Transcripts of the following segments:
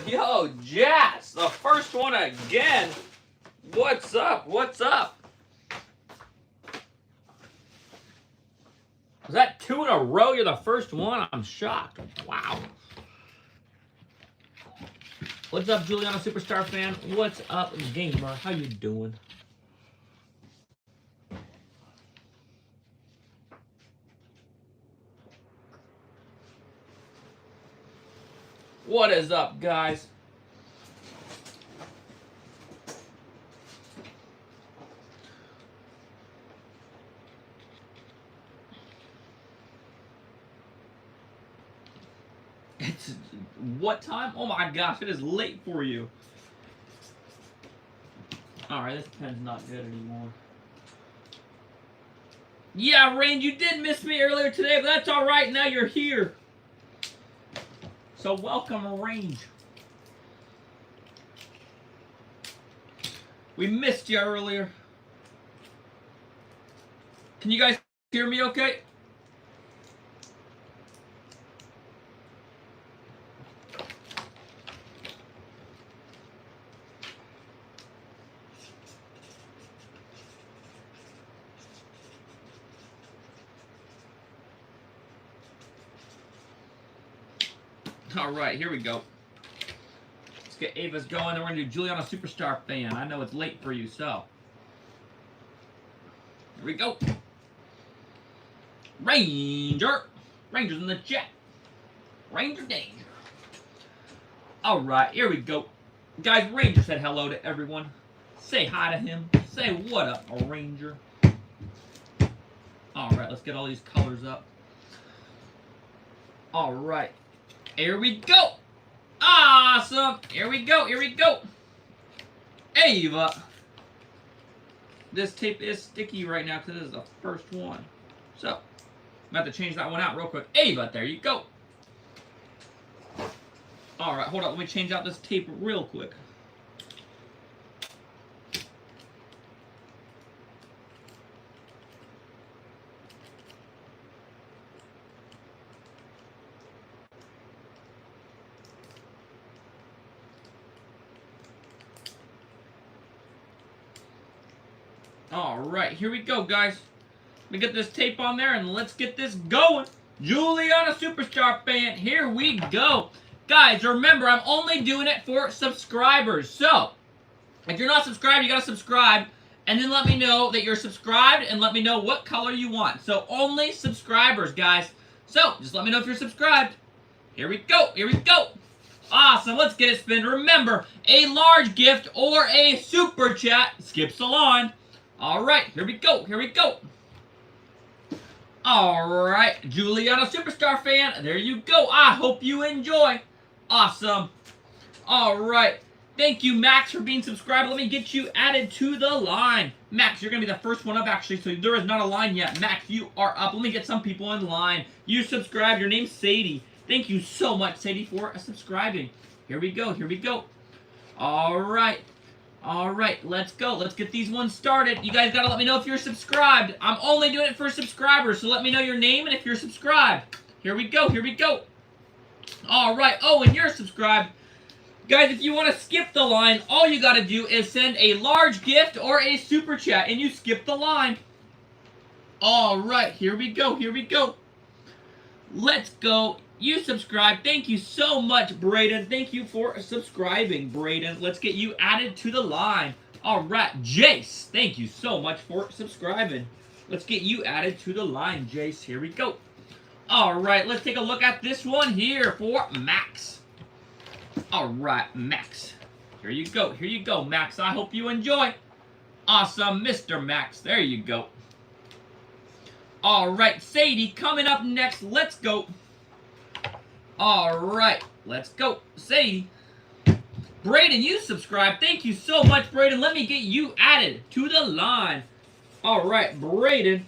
Yo, Jazz, the first one again. What's up? What's up? Was that 2 in a row? You're the first one? I'm shocked. Wow. What's up, Juliana Superstar fan? What's up, gamer? How you doing? What is up, guys? It's what time? Oh my gosh, it is late for you. Alright, this pen's not good anymore. Yeah, Rain, you did miss me earlier today, but that's alright. Now you're here. So welcome, Range. We missed you earlier. Can you guys hear me okay? Alright, here we go. Let's get Ava's going, and we're going to do Juliana Superstar fan. I know it's late for you, so. Here we go. Ranger. Ranger's in the chat. Ranger danger. Alright, here we go. Guys, Ranger said hello to everyone. Say hi to him. Say what up, Ranger. Alright, let's get all these colors up. Alright. Here we go. Awesome. Here we go. Here we go. Ava. This tape is sticky right now because this is the first one. So, I'm going to have to change that one out real quick. Ava, there you go. Alright, hold on. Let me change out this tape real quick. Alright, here we go, guys. Let me get this tape on there and let's get this going. Juliana Superstar fan, here we go. Guys, remember, I'm only doing it for subscribers. So, if you're not subscribed, you gotta subscribe. And then let me know that you're subscribed and let me know what color you want. So, only subscribers, guys. So, just let me know if you're subscribed. Here we go. Here we go. Awesome. Let's get it spin. Remember, a large gift or a super chat skips the line. Alright, here we go, here we go. Alright, Juliana Superstar fan, there you go. I hope you enjoy. Awesome. Alright, thank you, Max, for being subscribed. Let me get you added to the line. Max, you're going to be the first one up, actually, so there is not a line yet. Max, you are up. Let me get some people in line. You subscribed. Your name's Sadie. Thank you so much, Sadie, for subscribing. Here we go, here we go. Alright. Alright, let's go. Let's get these ones started. You guys gotta let me know if you're subscribed. I'm only doing it for subscribers, so let me know your name and if you're subscribed. Here we go, here we go. Alright, oh, and you're subscribed. Guys, if you want to skip the line, all you gotta do is send a large gift or a super chat, and you skip the line. Alright, here we go, here we go. Let's go. You subscribed. Thank you so much, Braden. Thank you for subscribing, Braden. Let's get you added to the line. All right, Jace. Thank you so much for subscribing. Let's get you added to the line, Jace. Here we go. All right, let's take a look at this one here for Max. All right, Max. Here you go. Here you go, Max. I hope you enjoy. Awesome, Mr. Max. There you go. All right, Sadie, coming up next. Let's go. Alright, let's go. Sadie. Braden, you subscribed. Thank you so much, Braden. Let me get you added to the line. Alright, Braden.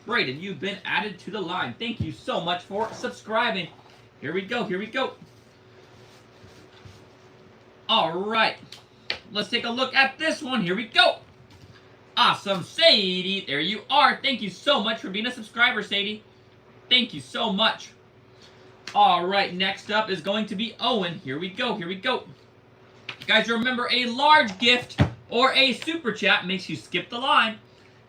Braden, you've been added to the line. Thank you so much for subscribing. Here we go, here we go. Alright, let's take a look at this one. Here we go. Awesome, Sadie. There you are. Thank you so much for being a subscriber, Sadie. Thank you so much. All right, next up is going to be Owen. Here we go, here we go. Guys, remember, a large gift or a super chat makes you skip the line.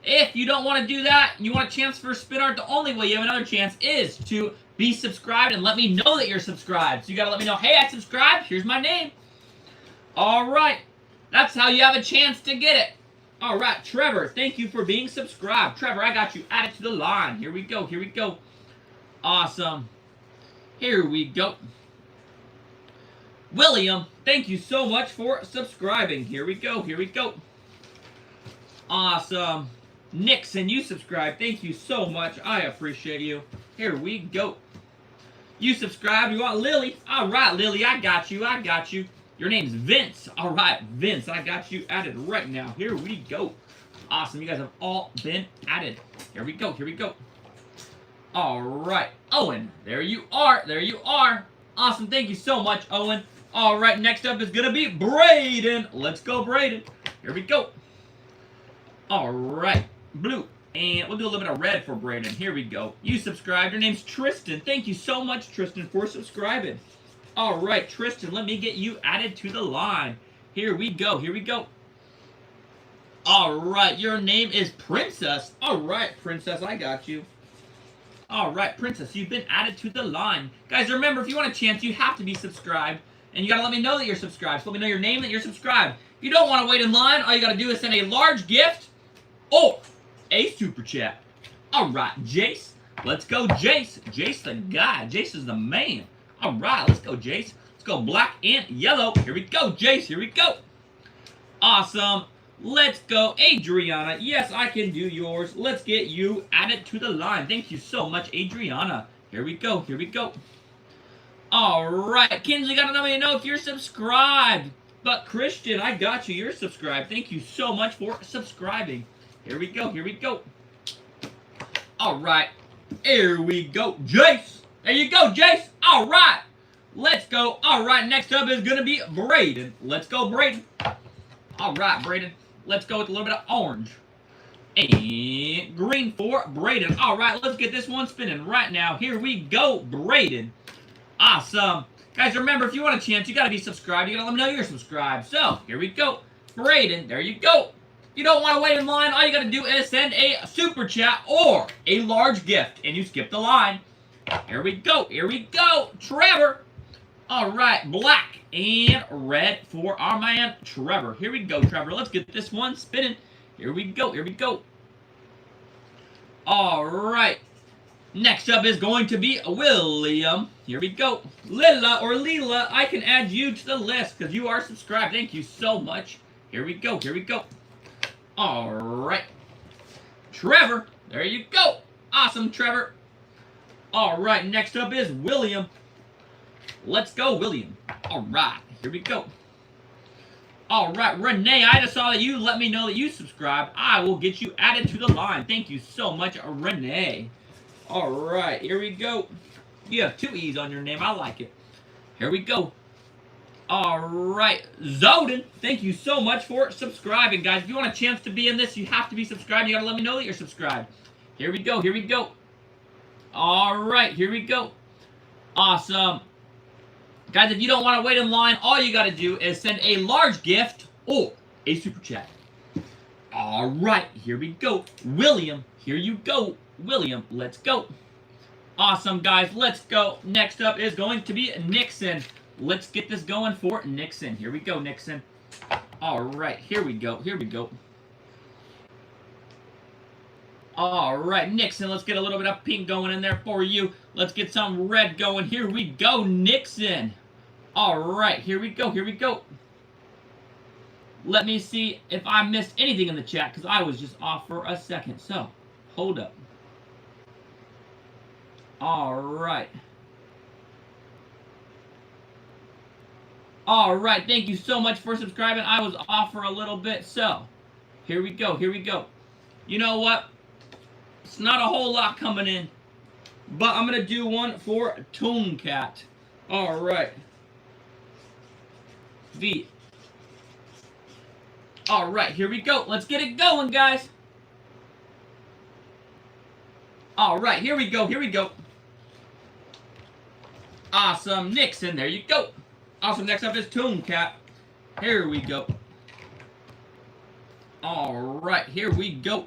If you don't want to do that, and you want a chance for a spin art, the only way you have another chance is to be subscribed and let me know that you're subscribed. So you got to let me know, hey, I subscribed. Here's my name. All right. That's how you have a chance to get it. All right, Trevor, thank you for being subscribed. Trevor, I got you added to the line. Here we go, here we go. Awesome. Here we go. William, thank you so much for subscribing. Here we go, here we go. Awesome. Nixon, you subscribed. Thank you so much. I appreciate you. Here we go. You subscribed. You want Lily? All right, Lily, I got you. I got you. Your name's Vince. All right, Vince, I got you added right now. Here we go. Awesome. You guys have all been added. Here we go. Here we go. All right. Owen, there you are. There you are. Awesome. Thank you so much, Owen. All right, next up is going to be Braden. Let's go, Braden. Here we go. All right. Blue. And we'll do a little bit of red for Braden. Here we go. You subscribed. Your name's Tristan. Thank you so much, Tristan, for subscribing. All right, Tristan, let me get you added to the line. Here we go. Here we go. All right, your name is Princess. All right, Princess, I got you. All right, Princess, you've been added to the line. Guys, remember, if you want a chance, you have to be subscribed. And you got to let me know that you're subscribed. So let me know your name, that you're subscribed. If you don't want to wait in line, all you got to do is send a large gift or a super chat. All right, Jace. Let's go, Jace. Jace the guy. Jace is the man. All right, let's go, Jace. Let's go black and yellow. Here we go, Jace. Here we go. Awesome. Let's go, Adriana. Yes, I can do yours. Let's get you added to the line. Thank you so much, Adriana. Here we go. Here we go. All right. Kinsley, got to let me know if you're subscribed. But Christian, I got you. You're subscribed. Thank you so much for subscribing. Here we go. Here we go. All right. Here we go. Jace. There you go, Jace. All right. Let's go. All right. Next up is going to be Braden. Let's go, Braden. All right, Braden. Let's go with a little bit of orange. And green for Braden. All right. Let's get this one spinning right now. Here we go, Braden. Awesome. Guys, remember, if you want a chance, you got to be subscribed. You got to let me know you're subscribed. So, here we go. Braden, there you go. If you don't want to wait in line, all you got to do is send a super chat or a large gift, and you skip the line. Here we go. Here we go. Trevor. All right. Black and red for our man, Trevor. Here we go, Trevor. Let's get this one spinning. Here we go. Here we go. All right. Next up is going to be William. Here we go. Lila or Leela, I can add you to the list because you are subscribed. Thank you so much. Here we go. Here we go. All right. Trevor. There you go. Awesome, Trevor. All right. Next up is William. Let's go, William. All right. Here we go. All right. Renee, I just saw that you let me know that you subscribed. I will get you added to the line. Thank you so much, Renee. All right. Here we go. You have 2 E's on your name. I like it. Here we go. All right. Zoden, thank you so much for subscribing, guys. If you want a chance to be in this, you have to be subscribed. You got to let me know that you're subscribed. Here we go. Here we go. All right. Here we go. Awesome. Guys, if you don't want to wait in line, all you got to do is send a large gift or a super chat. All right. Here we go. William, here you go. William, let's go. Awesome, guys. Let's go. Next up is going to be Nixon. Let's get this going for Nixon. Here we go, Nixon. All right. Here we go. Here we go. All right, Nixon, let's get a little bit of pink going in there for you. Let's get some red going. Here we go, Nixon. All right, here we go. Here we go. Let me see if I missed anything in the chat because I was just off for a second. So, hold up. All right. All right, thank you so much for subscribing. I was off for a little bit. So, here we go. Here we go. You know what? It's not a whole lot coming in, but I'm going to do one for Toon Cat. All right. V. All right, here we go. Let's get it going, guys. All right, here we go. Here we go. Awesome. Nixon, there you go. Awesome. Next up is Tone Cat. Here we go. Alright, here we go.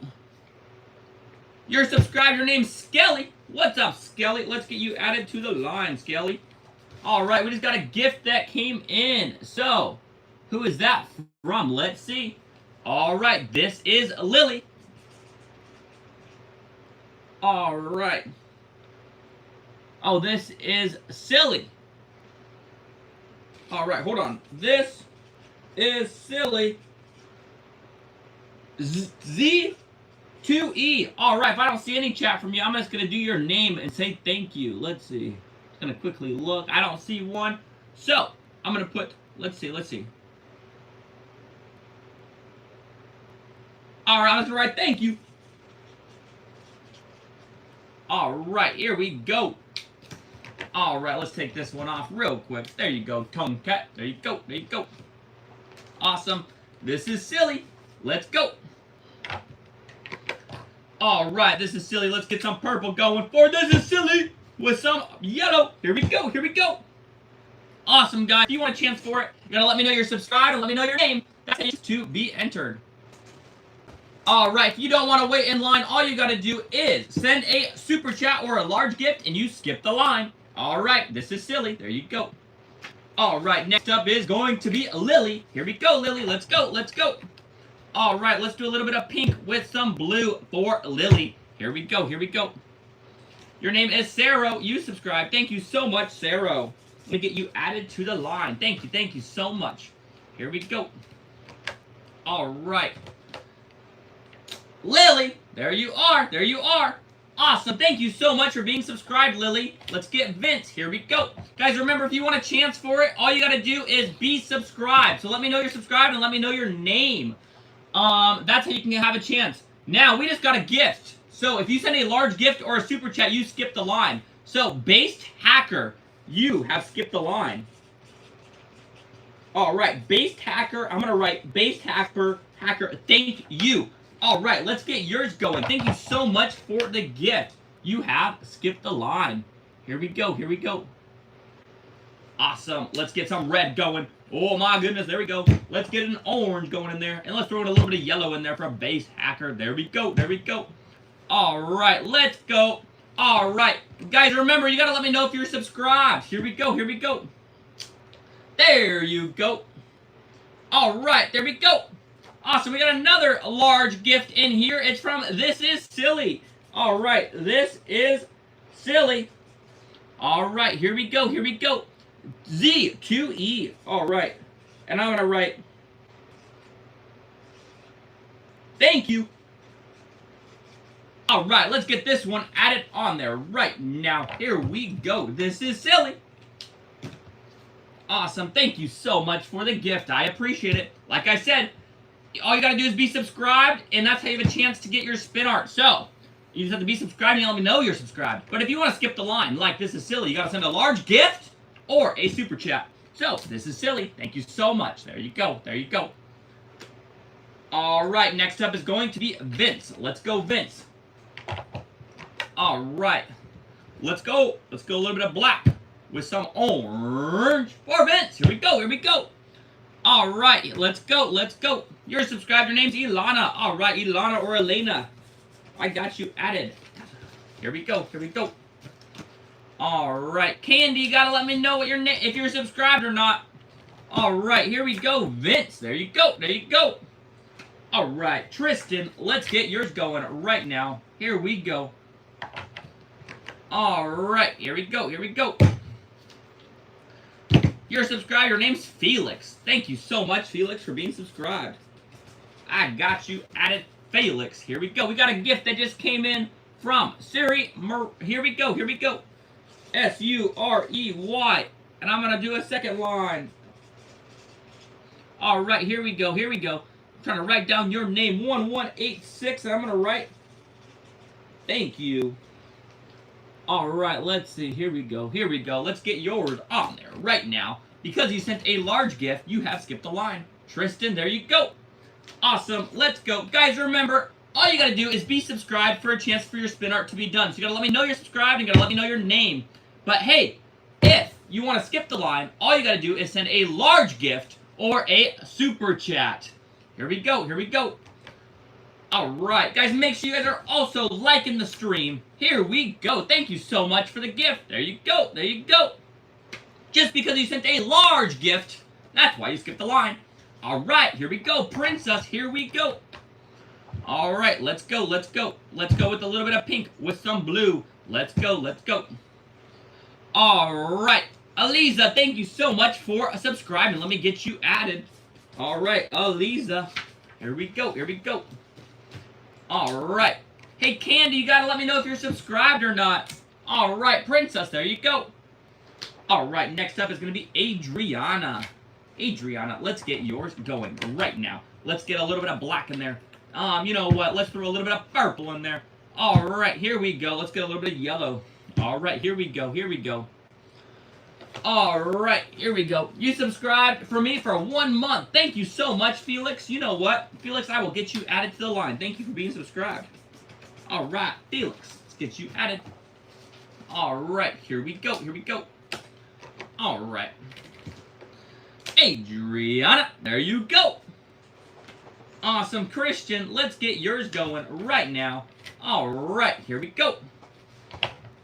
You're subscribed. Your name's Skelly. What's up, Skelly? Let's get you added to the line, Skelly. Alright, we just got a gift that came in. So, who is that from? Let's see. Alright, this is Lily. Alright. Oh, this is Silly. Alright, hold on. This is Silly. Z2E. Alright, if I don't see any chat from you, I'm just going to do your name and say thank you. Let's see. Just going to quickly look. I don't see one. So, I'm going to put, let's see. Alright, I'm just going to write thank you. Alright, here we go. Alright, let's take this one off real quick. There you go, Tone Cat. There you go, there you go. Awesome. This is Silly. Let's go. Alright, this is Silly. Let's get some purple going for this is Silly with some yellow. Here we go, here we go. Awesome, guys. If you want a chance for it, you gotta let me know you're subscribed and let me know your name. That's to be entered. Alright, if you don't want to wait in line, all you gotta do is send a super chat or a large gift and you skip the line. Alright, this is Silly. There you go. Alright, next up is going to be Lily. Here we go, Lily. Let's go, let's go. Alright, let's do a little bit of pink with some blue for Lily. Here we go, here we go. Your name is Sarah. You subscribed. Thank you so much, Sarah. Let me get you added to the line. Thank you so much. Here we go. Alright. Lily, there you are, there you are. Awesome, thank you so much for being subscribed, Lily. Let's get Vince, here we go. Guys, remember, if you want a chance for it, all you gotta do is be subscribed. So let me know you're subscribed and let me know your name. That's how you can have a chance. Now, we just got a gift. So if you send a large gift or a super chat, you skip the line. So, Based Hacker, you have skipped the line. Alright, Based Hacker, I'm gonna write Based Hacker, thank you. Alright, let's get yours going. Thank you so much for the gift. You have skipped the line. Here we go, here we go. Awesome. Let's get some red going. Oh my goodness, there we go. Let's get an orange going in there. And let's throw in a little bit of yellow in there for a Base Hacker. There we go, there we go. Alright, let's go. Alright. Guys, remember, you gotta let me know if you're subscribed. Here we go, here we go. There you go. Alright, there we go. Awesome, we got another large gift in here. It's from This Is Silly. Alright, this is Silly. Alright, here we go, here we go. Z2E. Alright. And I'm going to write thank you. Alright, let's get this one added on there right now. Here we go. This is Silly. Awesome, thank you so much for the gift. I appreciate it. Like I said, all you gotta do is be subscribed, and that's how you have a chance to get your spin art. So, you just have to be subscribed and you let me know you're subscribed. But if you want to skip the line, like This Is Silly, you gotta send a large gift or a super chat. So, This Is Silly. Thank you so much. There you go. There you go. Alright, next up is going to be Vince. Let's go, Vince. Alright. Let's go. Let's go a little bit of black with some orange for Vince. Here we go. Here we go. Alright, let's go, let's go. You're subscribed, your name's Ilana. Alright, Ilana or Elena. I got you added. Here we go, here we go. Alright, Candy, you gotta let me know what your name, if you're subscribed or not. Alright, here we go, Vince. There you go, there you go. Alright, Tristan, let's get yours going right now. Here we go. Alright, here we go, here we go. You're subscribed. Your name's Felix. Thank you so much, Felix, for being subscribed. I got you added, Felix. Here we go. We got a gift that just came in from Siri. Here we go. Here we go. S-U-R-E-Y. And I'm going to do a second line. All right. Here we go. Here we go. I'm trying to write down your name, 1186. And I'm going to write thank you. Alright, let's see. Here we go. Here we go. Let's get yours on there right now. Because you sent a large gift, you have skipped the line. Tristan, there you go. Awesome. Let's go. Guys, remember, all you gotta do is be subscribed for a chance for your spin art to be done. So you gotta let me know you're subscribed and you gotta let me know your name. But hey, if you want to skip the line, all you got to do is send a large gift or a super chat. Here we go. Here we go. All right, guys, make sure you guys are also liking the stream. Here we go. Thank you so much for the gift. There you go. There you go. Just because you sent a large gift, that's why you skipped the line. All right, here we go. Princess, here we go. All right, let's go. Let's go. Let's go with a little bit of pink with some blue. Let's go. Let's go. All right. Aliza, thank you so much for subscribing. Let me get you added. All right, Aliza. Here we go. Here we go. All right. Hey, Candy, you got to let me know if you're subscribed or not. All right, Princess, there you go. All right, next up is going to be Adriana. Adriana, let's get yours going right now. Let's get a little bit of black in there. You know what? Let's throw a little bit of purple in there. All right, here we go. Let's get a little bit of yellow. All right, here we go. Here we go. All right, here we go. You subscribed for me for 1 month. Thank you so much, Felix. You know what? Felix, I will get you added to the line. Thank you for being subscribed. All right, Felix, let's get you added. All right, here we go. Here we go. All right. Adriana, there you go. Awesome, Christian, let's get yours going right now. All right, here we go.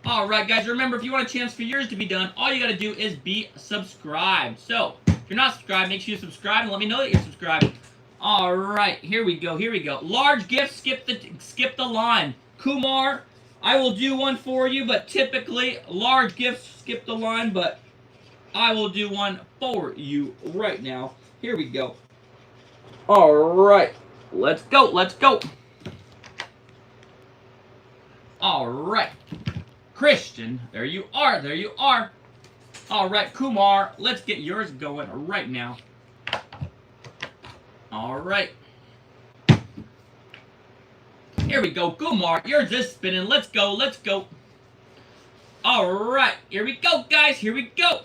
All right, guys, remember, if you want a chance for yours to be done, all you got to do is be subscribed. So, if you're not subscribed, make sure you subscribe and let me know that you're subscribed. All right, here we go, here we go. Large gift, skip the line. Kumar, I will do one for you, but typically, large gifts skip the line, but I will do one for you right now. Here we go. All right, let's go, let's go. All right. Christian, there you are, there you are. All right, Kumar, let's get yours going right now. All right. Here we go, Kumar, yours is spinning. Let's go, let's go. All right, here we go, guys, here we go.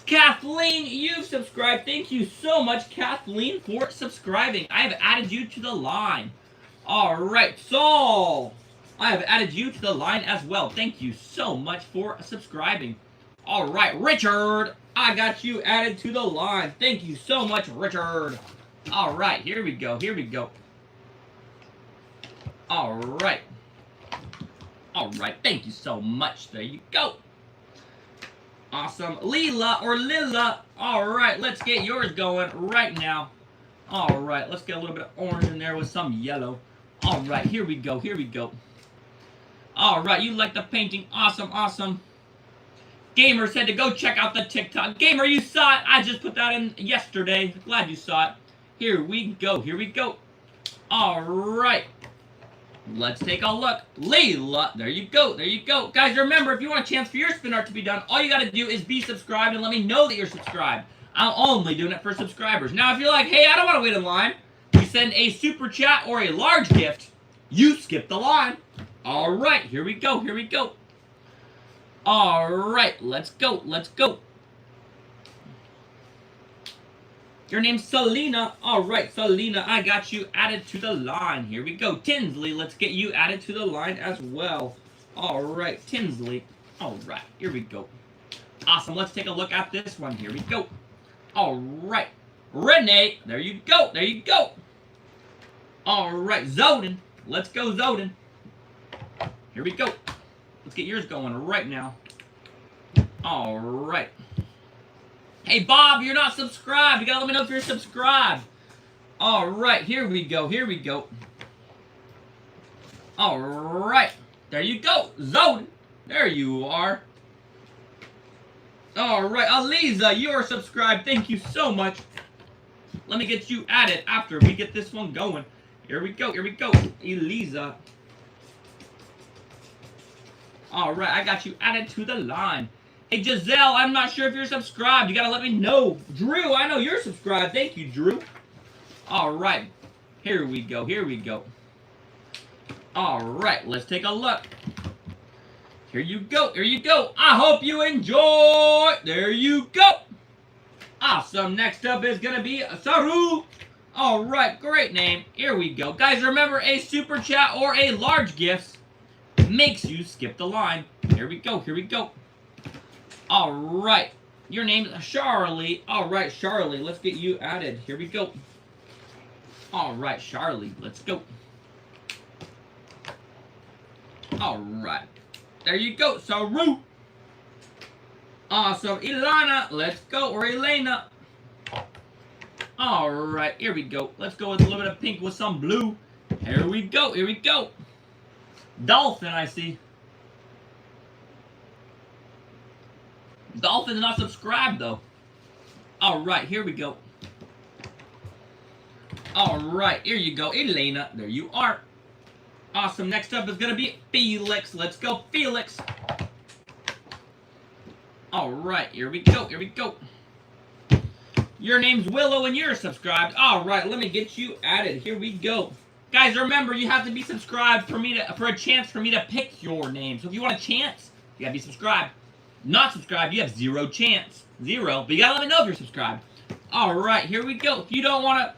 Kathleen, you've subscribed. Thank you so much, Kathleen, for subscribing. I have added you to the line. All right, Saul, I have added you to the line as well. Thank you so much for subscribing. All right, Richard, I got you added to the line. Thank you so much, Richard. All right, here we go. Here we go. All right. All right, thank you so much. There you go. Awesome. Leela or Lila. All right, let's get yours going right now. All right, let's get a little bit of orange in there with some yellow. All right, here we go. Here we go. All right, you like the painting. Awesome, awesome. Gamer said to go check out the TikTok. Gamer, you saw it. I just put that in yesterday. Glad you saw it. Here we go. Here we go. All right. Let's take a look. Layla, there you go. There you go. Guys, remember, if you want a chance for your spin art to be done, all you got to do is be subscribed and let me know that you're subscribed. I'm only doing it for subscribers. Now, if you're like, hey, I don't want to wait in line, you send a super chat or a large gift, you skip the line. All right, here we go, here we go. All right, let's go, let's go. Your name's Selena. All right, Selena, I got you added to the line. Here we go. Tinsley, let's get you added to the line as well. All right, Tinsley. All right, here we go. Awesome, let's take a look at this one. Here we go. All right, Renee, there you go, there you go. All right, Zoden, let's go, Zoden. Here we go. Let's get yours going right now. All right. Hey, Bob, you're not subscribed. You gotta let me know if you're subscribed. All right, here we go. Here we go. All right. There you go. Zoden. There you are. All right, Aliza, you're subscribed. Thank you so much. Let me get you added after we get this one going. Here we go. Here we go. Eliza. All right, I got you added to the line. Hey, Giselle, I'm not sure if you're subscribed. You got to let me know. Drew, I know you're subscribed. Thank you, Drew. All right. Here we go. Here we go. All right. Let's take a look. Here you go. Here you go. I hope you enjoy. There you go. Awesome. Next up is going to be Saru. All right. Great name. Here we go. Guys, remember, a super chat or a large gift makes you skip the line. Here we go. Here we go. All right. Your name's Charlie. All right, Charlie. Let's get you added. Here we go. All right, Charlie. Let's go. All right. There you go. Saru. Awesome. Ilana. Let's go. Or Elena. All right. Here we go. Let's go with a little bit of pink with some blue. Here we go. Here we go. Dolphin, I see. Dolphin's not subscribed, though. All right. Here we go. All right. Here you go. Elena. There you are. Awesome. Next up is going to be Felix. Let's go, Felix. All right. Here we go. Here we go. Your name's Willow and you're subscribed. All right. Let me get you added. Here we go. Guys, remember, you have to be subscribed for a chance for me to pick your name. So if you want a chance, you got to be subscribed. Not subscribed, you have zero chance. Zero. But you got to let me know if you're subscribed. All right. Here we go. If you don't want to...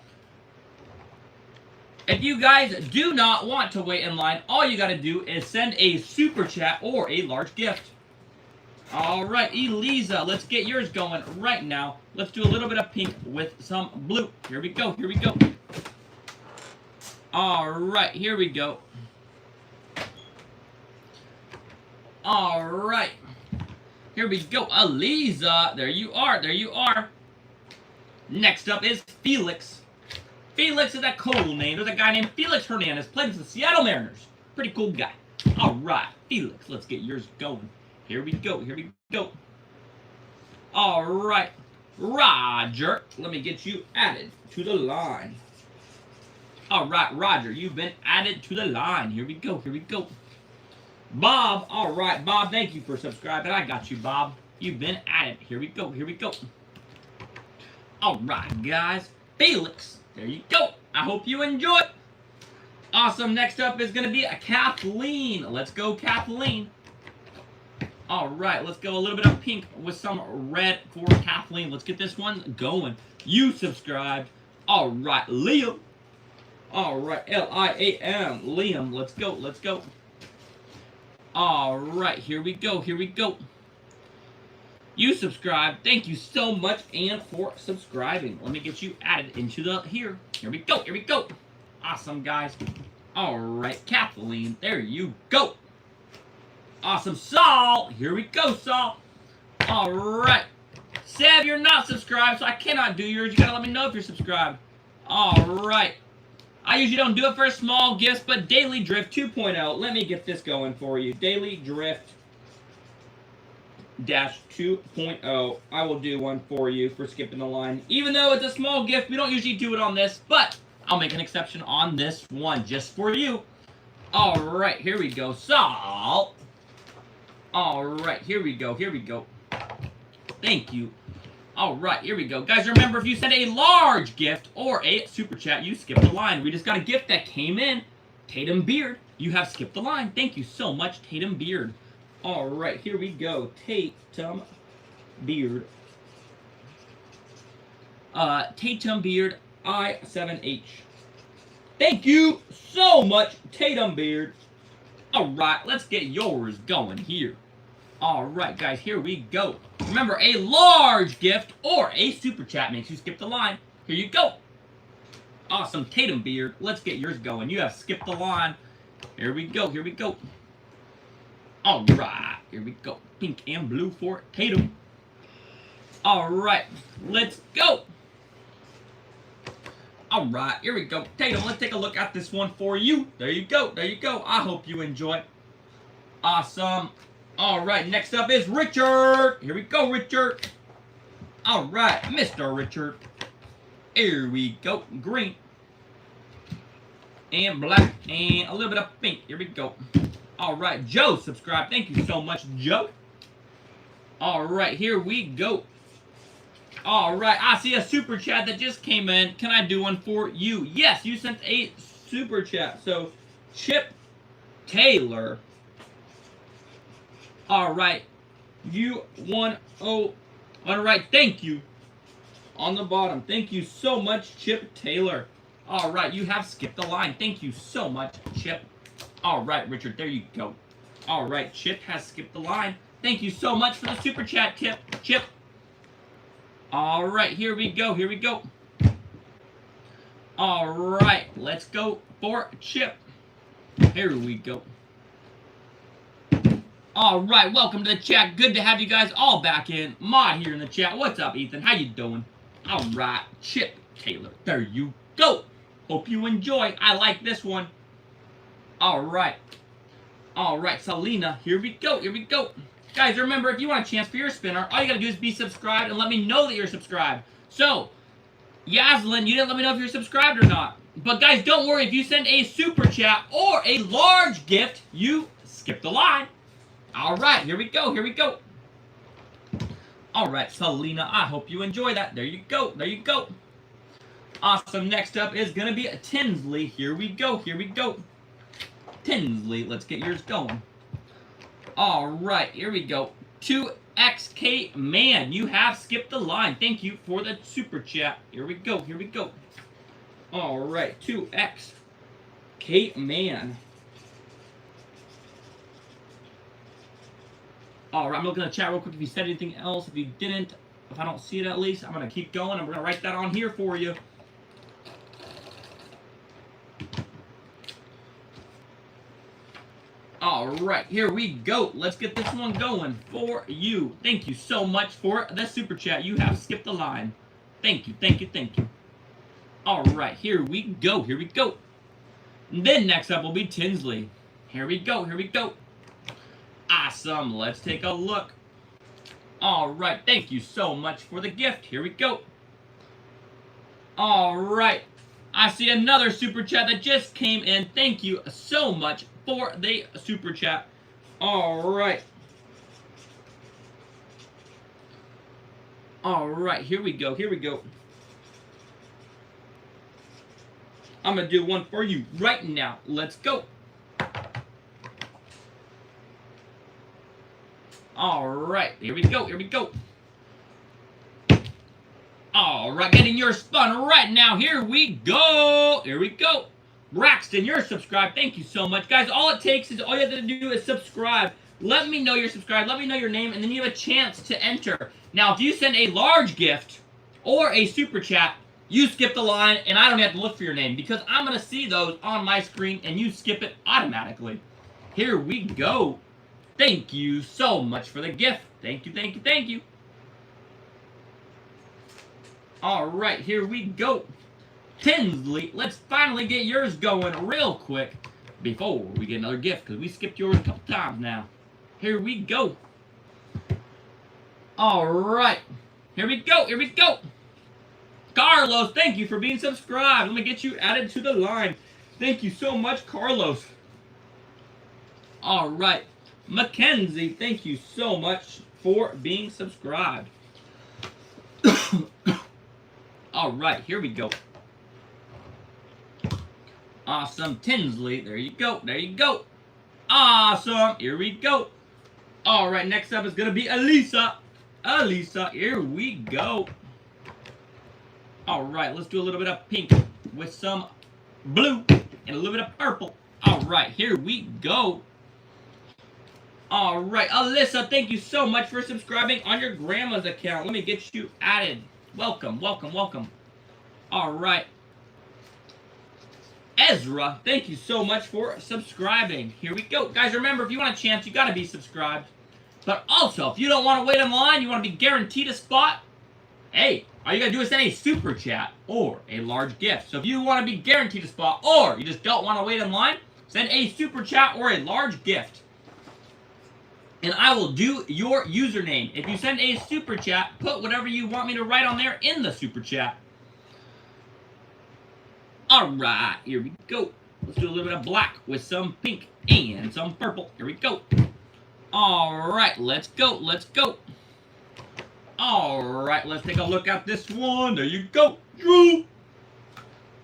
If you guys do not want to wait in line, all you got to do is send a super chat or a large gift. All right, Eliza, let's get yours going right now. Let's do a little bit of pink with some blue. Here we go, here we go. All right, here we go. All right. Here we go, Eliza. There you are, there you are. Next up is Felix. Felix is a cool name. There's a guy named Felix Hernandez, played for the Seattle Mariners. Pretty cool guy. All right, Felix, let's get yours going. Here we go, here we go. All right, Roger, let me get you added to the line. All right, Roger, you've been added to the line. Here we go, here we go. Bob, all right, Bob, thank you for subscribing. I got you, Bob. You've been added. Here we go, here we go. All right, guys, Felix. There you go. I hope you enjoy. Awesome. Next up is going to be a Kathleen. Let's go, Kathleen. All right. Let's go a little bit of pink with some red for Kathleen. Let's get this one going. You subscribed. All right, Liam. All right, L-I-A-M. Liam. Let's go. Let's go. All right. Here we go. Here we go. You subscribed. Thank you so much and for subscribing. Let me get you added into the here. Here we go. Here we go. Awesome, guys. All right, Kathleen. There you go. Awesome, Saul. Here we go, Saul. All right. Sav, you're not subscribed, so I cannot do yours. You gotta let me know if you're subscribed. All right. I usually don't do it for small gifts, but Daily Drift 2.0. Let me get this going for you. Daily Drift -2.0. I will do one for you for skipping the line. Even though it's a small gift, we don't usually do it on this, but I'll make an exception on this one just for you. All right, here we go. Saul. All right, here we go. Here we go. Thank you. All right, here we go. Guys, remember, if you send a large gift or a super chat, you skip the line. We just got a gift that came in. Tatum Beard. You have skipped the line. Thank you so much, Tatum Beard. All right, here we go. Tatum Beard. Tatum Beard I7H. Thank you so much, Tatum Beard. All right, let's get yours going here. All right, guys, here we go. Remember, a large gift or a super chat makes you skip the line. Here you go. Awesome, Tatum Beard. Let's get yours going. You have skipped the line. Here we go. Here we go. All right, here we go. Pink and blue for Tatum. All right, let's go. All right, here we go. Tatum, let's take a look at this one for you. There you go. There you go. I hope you enjoy. Awesome. All right, next up is Richard. Here we go, Richard. All right, Mr. Richard. Here we go. Green. And black. And a little bit of pink. Here we go. All right, Joe, subscribe. Thank you so much, Joe. All right, here we go. All right, I see a super chat that just came in. Can I do one for you? Yes, you sent a super chat. So, Chip Taylor. All right, you 10. All right, thank you. On the bottom, thank you so much, Chip Taylor. All right, you have skipped the line. Thank you so much, Chip. All right, Richard, there you go. All right, Chip has skipped the line. Thank you so much for the super chat tip, Chip. All right, here we go. Here we go. All right, let's go for Chip. Here we go. All right, welcome to the chat. Good to have you guys all back in. Mod here in the chat. What's up, Ethan? How you doing? All right, Chip Taylor. There you go. Hope you enjoy. I like this one. All right. All right, Selena. Here we go. Here we go. Guys, remember, if you want a chance for your spinner, all you got to do is be subscribed and let me know that you're subscribed. So, Yaslin, you didn't let me know if you're subscribed or not. But, guys, don't worry. If you send a super chat or a large gift, you skip the line. All right, here we go. Here we go. All right, Selena, I hope you enjoy that. There you go. There you go. Awesome. Next up is going to be Tinsley. Here we go. Here we go. Tinsley, let's get yours going. All right, here we go. 2XK Man, you have skipped the line. Thank you for the super chat. Here we go. Here we go. All right, 2XK Man. All right, I'm looking at the chat real quick if you said anything else. If you didn't, if I don't see it at least, I'm going to keep going and we're going to write that on here for you. All right, here we go. Let's get this one going for you. Thank you so much for the super chat. You have skipped the line. Thank you, thank you, thank you. All right, here we go. Here we go. And then next up will be Tinsley. Here we go. Here we go. Awesome. Let's take a look. All right. Thank you so much for the gift. Here we go. All right. I see another super chat that just came in. Thank you so much for the super chat. All right. All right. Here we go. Here we go. I'm going to do one for you right now. Let's go. All right, here we go, here we go. All right, getting your spun right now. Here we go. Here we go. Braxton, you're subscribed. Thank you so much. Guys, all it takes is, all you have to do is subscribe. Let me know you're subscribed. Let me know your name, and then you have a chance to enter. Now, if you send a large gift or a super chat, you skip the line, and I don't have to look for your name because I'm going to see those on my screen, and you skip it automatically. Here we go. Thank you so much for the gift. Thank you, thank you, thank you. All right, here we go. Tinsley, let's finally get yours going real quick before we get another gift because we skipped yours a couple times now. Here we go. All right. Here we go, here we go. Carlos, thank you for being subscribed. Let me get you added to the line. Thank you so much, Carlos. All right. Mackenzie, thank you so much for being subscribed. All right, here we go. Awesome, Tinsley. There you go. There you go. Awesome. Here we go. All right, next up is going to be Elisa. Elisa, here we go. All right, let's do a little bit of pink with some blue and a little bit of purple. All right, here we go. All right, Alyssa, thank you so much for subscribing on your grandma's account. Let me get you added. Welcome, welcome, welcome. All right. Ezra, thank you so much for subscribing. Here we go. Guys, remember, if you want a chance, you got to be subscribed. But also, if you don't want to wait in line, you want to be guaranteed a spot, hey, all you got to do is send a super chat or a large gift. So if you want to be guaranteed a spot or you just don't want to wait in line, send a super chat or a large gift. And I will do your username. If you send a super chat, put whatever you want me to write on there in the super chat. All right, here we go. Let's do a little bit of black with some pink and some purple. Here we go. All right, let's go. Let's go. All right, let's take a look at this one. There you go. Drew.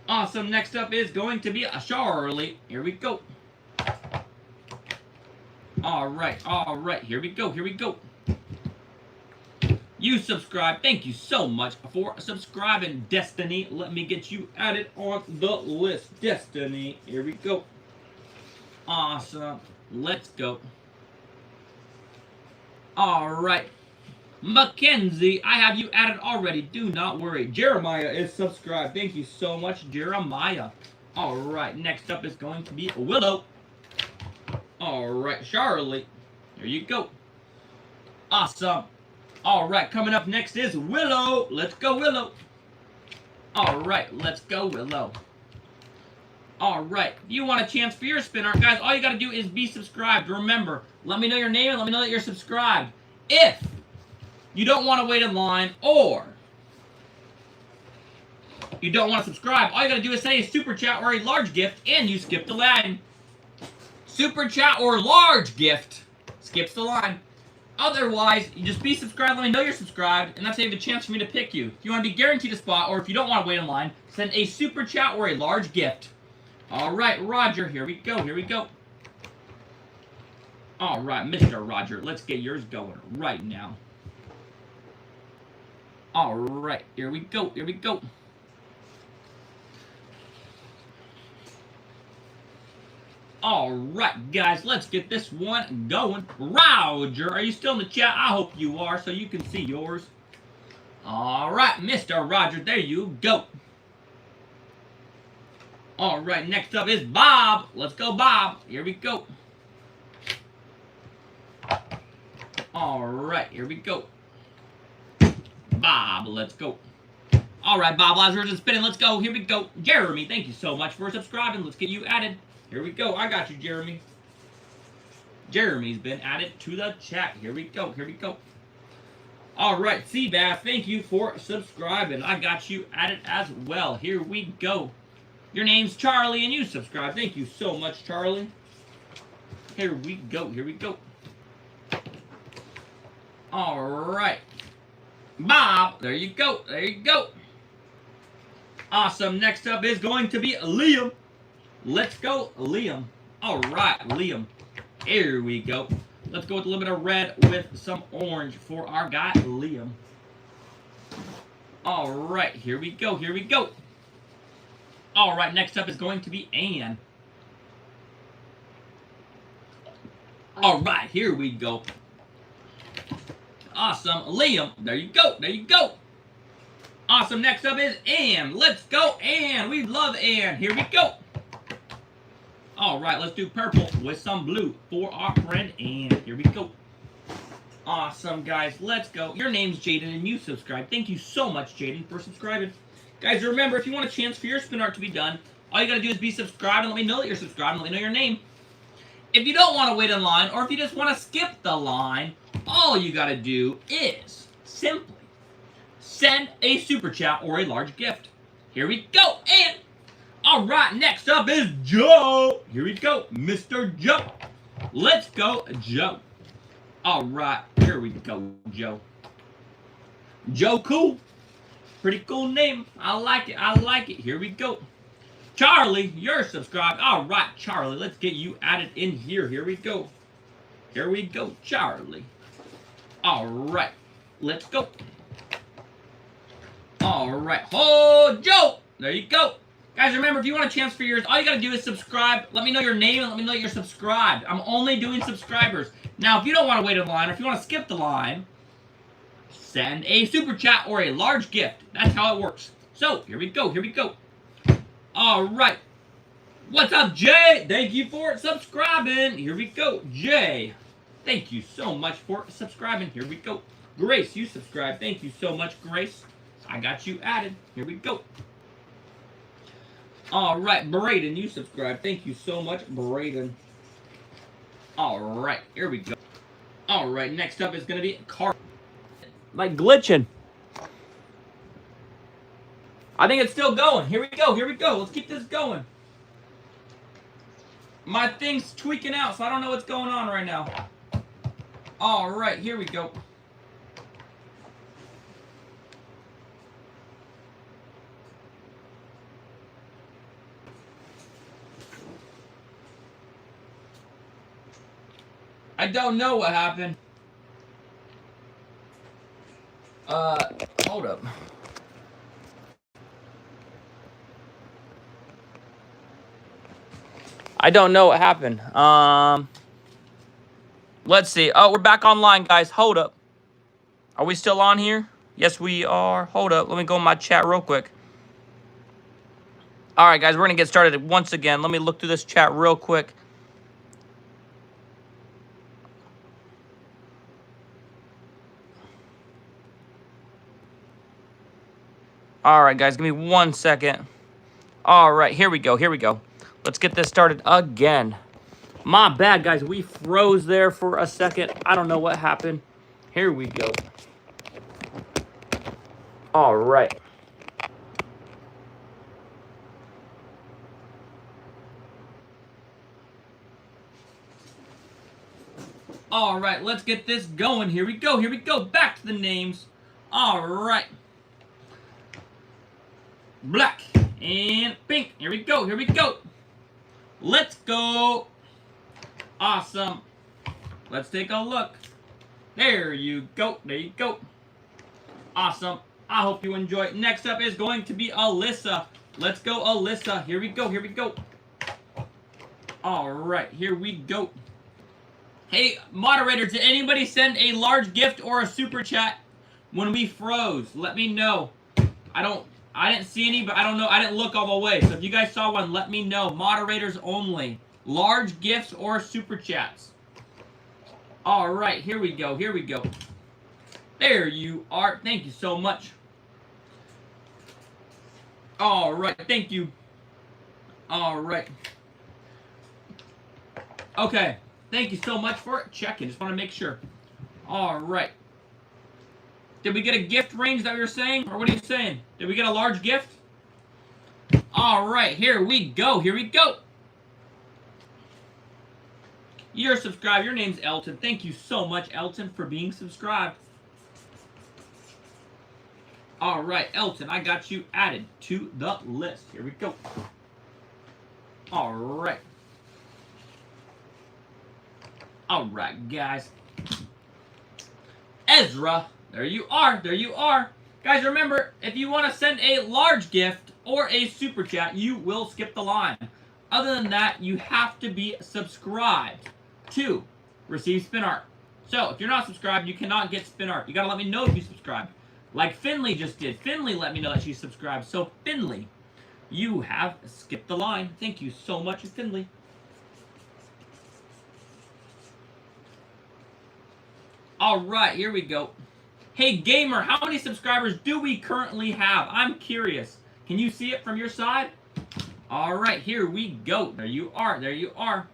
Awesome. Next up is going to be a Charlie. Here we go. All right, here we go, here we go. You subscribe. Thank you so much for subscribing, Destiny. Let me get you added on the list. Destiny, here we go. Awesome. Let's go. All right. Mackenzie, I have you added already. Do not worry. Jeremiah is subscribed. Thank you so much, Jeremiah. All right. Next up is going to be Willow. All right. Charlotte. There you go. Awesome. All right. Coming up next is Willow. Let's go, Willow. All right. Let's go, Willow. All right. If you want a chance for your spin art, guys, all you got to do is be subscribed. Remember, let me know your name and let me know that you're subscribed. If you don't want to wait in line or you don't want to subscribe, all you got to do is say a super chat or a large gift and you skip the line. Super chat or large gift skips the line. Otherwise, you just be subscribed, let me know you're subscribed, and that's how you have a chance for me to pick you. If you want to be guaranteed a spot, or if you don't want to wait in line, send a super chat or a large gift. All right, Roger, here we go, here we go. All right, Mr. Roger, let's get yours going right now. All right, here we go, here we go. All right, guys, let's get this one going. Roger, are you still in the chat? I hope you are, so you can see yours. All right, Mr. Roger, there you go. All right, next up is Bob. Let's go, Bob. Here we go. All right, here we go. Bob, let's go. All right, Bob Lazarus is spinning. Let's go. Here we go. Jeremy, thank you so much for subscribing. Let's get you added. Here we go. I got you, Jeremy. Jeremy's been added to the chat. Here we go. Here we go. All right, Seabass, thank you for subscribing. I got you added as well. Here we go. Your name's Charlie, and you subscribe. Thank you so much, Charlie. Here we go. Here we go. All right. Bob, there you go. There you go. Awesome. Next up is going to be Liam. Let's go, Liam. All right, Liam. Here we go. Let's go with a little bit of red with some orange for our guy, Liam. All right, here we go. Here we go. All right, next up is going to be Anne. All right, here we go. Awesome, Liam. There you go. There you go. Awesome. Next up is Anne. Let's go, Anne. We love Anne. Here we go. All right, let's do purple with some blue for our friend Anne. Here we go. Awesome, guys. Let's go. Your name's Jaden, and you subscribe. Thank you so much, Jaden, for subscribing. Guys, remember, if you want a chance for your spin art to be done, all you got to do is be subscribed and let me know that you're subscribed and let me know your name. If you don't want to wait in line, or if you just want to skip the line, all you got to do is simply send a super chat or a large gift. Here we go. And all right, next up is Joe. Here we go, Mr. Joe. Let's go, Joe. All right, here we go, Joe. Joe Cool. Pretty cool name. I like it. I like it. Here we go. Charlie, you're subscribed. All right, Charlie, let's get you added in here. Here we go. Here we go, Charlie. All right, let's go. All right. Oh, Joe. There you go. Guys, remember, if you want a chance for yours, all you got to do is subscribe. Let me know your name and let me know you're subscribed. I'm only doing subscribers. Now, if you don't want to wait in line or if you want to skip the line, send a super chat or a large gift. That's how it works. So, here we go. Here we go. All right. What's up, Jay? Thank you for subscribing. Here we go. Jay, thank you so much for subscribing. Here we go. Grace, you subscribed. Thank you so much, Grace. I got you added. Here we go. All right, Braden, you subscribed. Thank you so much, Braden. All right, here we go. All right, next up is going to be Car. Like glitching. I think it's still going. Here we go. Here we go. Let's keep this going. My thing's tweaking out, so I don't know what's going on right now. All right, here we go. I don't know what happened. Hold up. I don't know what happened. Let's see. Oh, we're back online, guys. Hold up. Are we still on here? Yes, we are. Hold up. Let me go in my chat real quick. All right, guys. We're going to get started once again. Let me look through this chat real quick. All right, guys. Give me 1 second. All right. Here we go. Here we go. Let's get this started again. My bad, guys. We froze there for a second. I don't know what happened. Here we go. All right. All right, let's get this going. Here we go. Here we go. Back to the names. All right. Black and pink. Here we go. Here we go. Let's go. Awesome. Let's take a look. There you go. There you go. Awesome. I hope you enjoy. Next up is going to be Alyssa. Let's go, Alyssa. Here we go. Here we go. All right. Here we go. Hey, moderators, did anybody send a large gift or a super chat when we froze? Let me know. I didn't see any, but I don't know. I didn't look all the way. So if you guys saw one, let me know. Moderators only. Large gifts or super chats. All right, here we go. Here we go. There you are. Thank you so much. All right, thank you. All right. Okay. Thank you so much for checking. Just want to make sure. All right. Did we get a gift range that we were saying? Or what are you saying? Did we get a large gift? All right. Here we go. Here we go. You're subscribed. Your name's Elton. Thank you so much, Elton, for being subscribed. All right, Elton, I got you added to the list. Here we go. All right. All right, guys. Ezra, there you are. There you are. Guys, remember, if you want to send a large gift or a super chat, you will skip the line. Other than that, you have to be subscribed to receive spin art. So, if you're not subscribed, you cannot get spin art. You got to let me know if you subscribed. Like Finley just did. Finley let me know that she's subscribed. So, Finley, you have skipped the line. Thank you so much, Finley. All right, here we go. Hey, Gamer, how many subscribers do we currently have? I'm curious. Can you see it from your side? All right, here we go. There you are. There you are.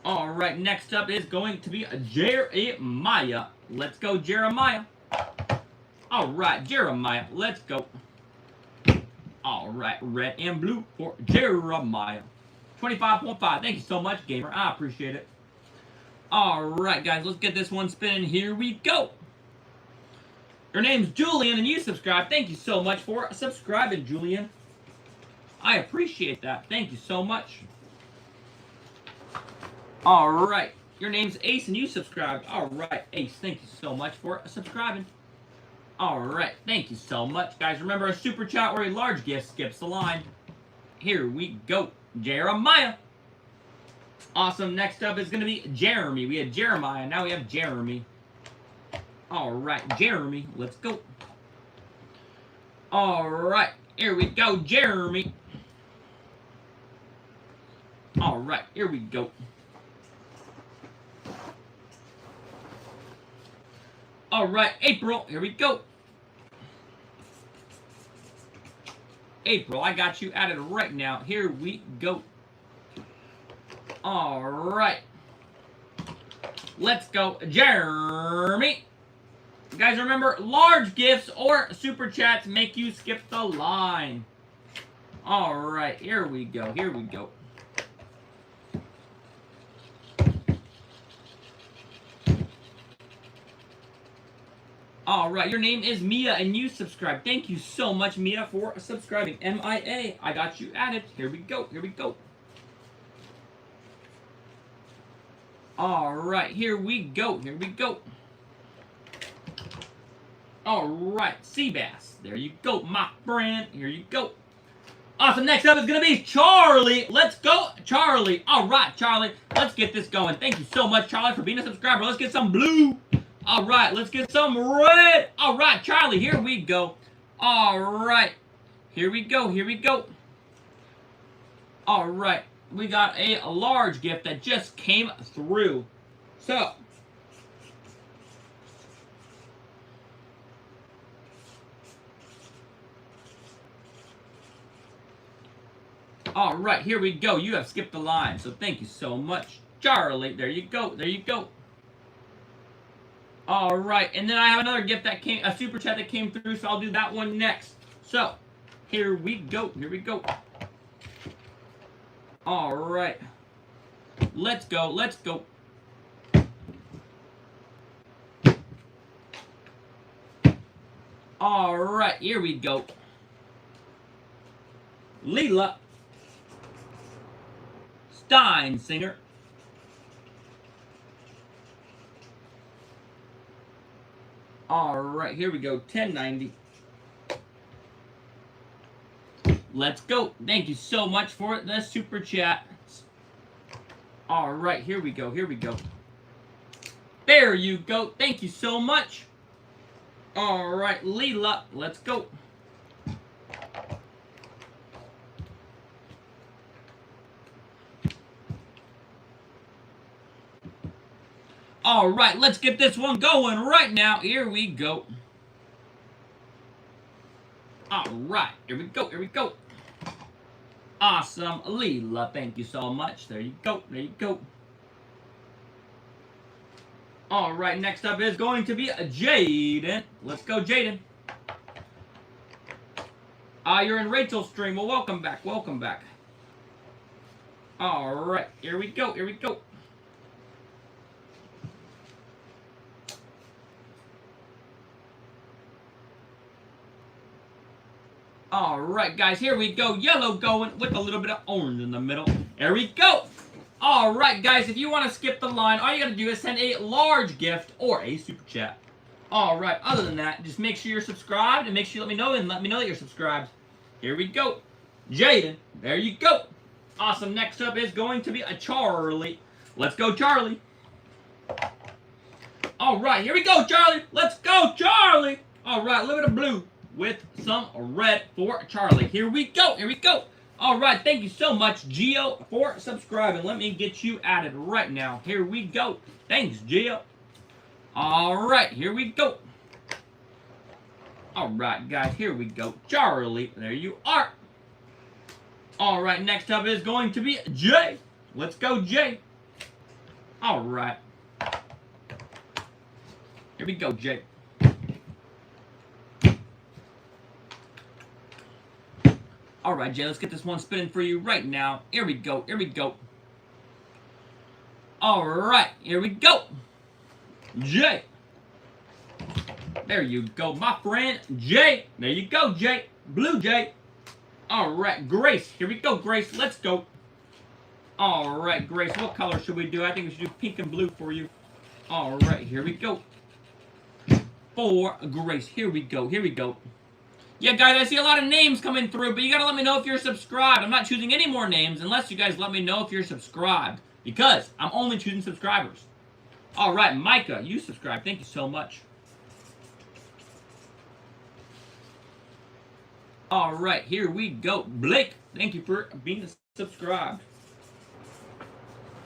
All right, next up is going to be Jeremiah. Let's go, Jeremiah. All right, Jeremiah, let's go. All right, red and blue for Jeremiah. 25.5. Thank you so much, Gamer. I appreciate it. All right, guys, let's get this one spinning. Here we go. Your name's Julian, and you subscribe. Thank you so much for subscribing, Julian. I appreciate that. Thank you so much. All right. Your name's Ace, and you subscribed. All right, Ace, thank you so much for subscribing. All right, thank you so much. Guys, remember, a super chat or a large gift skips the line. Here we go. Jeremiah. Awesome. Next up is going to be Jeremy. We had Jeremiah. Now we have Jeremy. All right, Jeremy. Let's go. All right. Here we go, Jeremy. All right. Here we go. All right, April. Here we go. April, I got you added right now. Here we go. All right. Let's go, Jeremy. Guys, remember, large gifts or super chats make you skip the line. All right, here we go. Here we go. All right, your name is Mia, and you subscribe. Thank you so much, Mia, for subscribing. M-I-A, I got you added. Here we go. Here we go. All right, here we go. Here we go. All right, Seabass. There you go, my friend. Here you go. Awesome. Next up is going to be Charlie. Let's go, Charlie. All right, Charlie. Let's get this going. Thank you so much, Charlie, for being a subscriber. Let's get some blue. All right, let's get some red. All right, Charlie, here we go. All right. Here we go. Here we go. All right. We got a large gift that just came through. So, all right, here we go. You have skipped the line, so thank you so much, Charlie. There you go. There you go. All right, and then I have another gift that came, a super chat that came through, so I'll do that one next. So, here we go. Here we go. All right. Let's go. Let's go. All right, here we go. Leela Steinsinger. All right, here we go. 1090. Let's go. Thank you so much for the super chat. All right, here we go. Here we go. There you go. Thank you so much. All right, Leela, let's go. All right, let's get this one going right now. Here we go. All right, here we go. Here we go. Awesome, Leela. Thank you so much. There you go. There you go. All right, next up is going to be Jaden. Let's go, Jaden. You're in Rachel's stream. Well, welcome back. Welcome back. All right, here we go. Here we go. All right, guys, here we go. Yellow going with a little bit of orange in the middle. There we go. All right, guys, if you want to skip the line, all you got to do is send a large gift or a super chat. All right, other than that, just make sure you're subscribed and make sure you let me know that you're subscribed. Here we go. Jaden, there you go. Awesome. Next up is going to be a Charlie. Let's go, Charlie. All right, here we go, Charlie. Let's go, Charlie. All right, a little bit of blue with some red for Charlie. Here we go. Here we go. All right, thank you so much, Gio, for subscribing. Let me get you added right now. Here we go. Thanks, Gio. All right, here we go. All right, guys, here we go. Charlie, there you are. All right, next up is going to be Jay. Let's go, Jay. All right. Here we go, Jay. All right, Jay, let's get this one spinning for you right now. Here we go. Here we go. All right, here we go. Jay. There you go, my friend. Jay. There you go, Jay. Blue Jay. All right, Grace. Here we go, Grace. Let's go. All right, Grace. What color should we do? I think we should do pink and blue for you. All right, here we go. For Grace. Here we go. Here we go. Yeah, guys, I see a lot of names coming through, but you got to let me know if you're subscribed. I'm not choosing any more names unless you guys let me know if you're subscribed, because I'm only choosing subscribers. All right, Micah, you subscribed. Thank you so much. All right, here we go. Blake, thank you for being subscribed.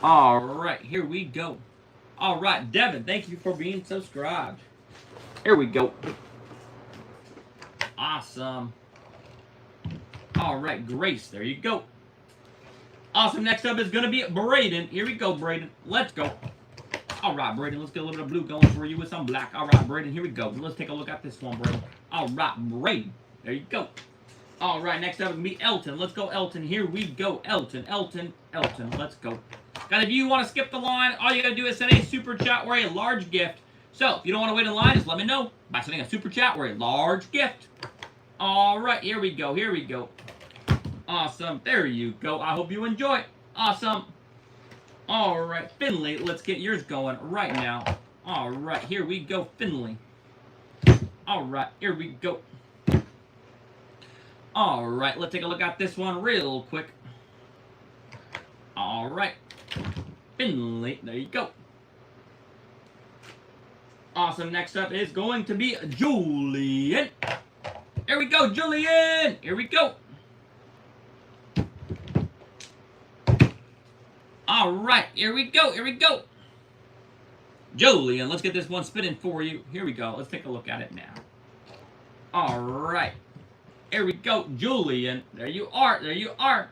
All right, here we go. All right, Devin, thank you for being subscribed. Here we go. Awesome. All right, Grace, there you go. Awesome, next up is going to be Braden. Here we go, Braden. Let's go. All right, Braden, let's get a little bit of blue going for you with some black. All right, Braden, here we go. Let's take a look at this one, Braden. All right, Braden. There you go. All right, next up is going to be Elton. Let's go, Elton. Here we go, Elton, Elton, Elton. Let's go. Guys, if you want to skip the line, all you got to do is send a super chat or a large gift. So, if you don't want to wait in line, just let me know by sending a super chat or a large gift. All right, here we go. Here we go. Awesome. There you go. I hope you enjoy. Awesome. All right, Finley, let's get yours going right now. All right, here we go, Finley. All right, here we go. All right, let's take a look at this one real quick. All right. Finley, there you go. Awesome. Next up is going to be Julian. Here we go, Julian. Here we go. All right, here we go. Here we go. Julian, let's get this one spinning for you. Here we go. Let's take a look at it now. All right. Here we go, Julian. There you are. There you are.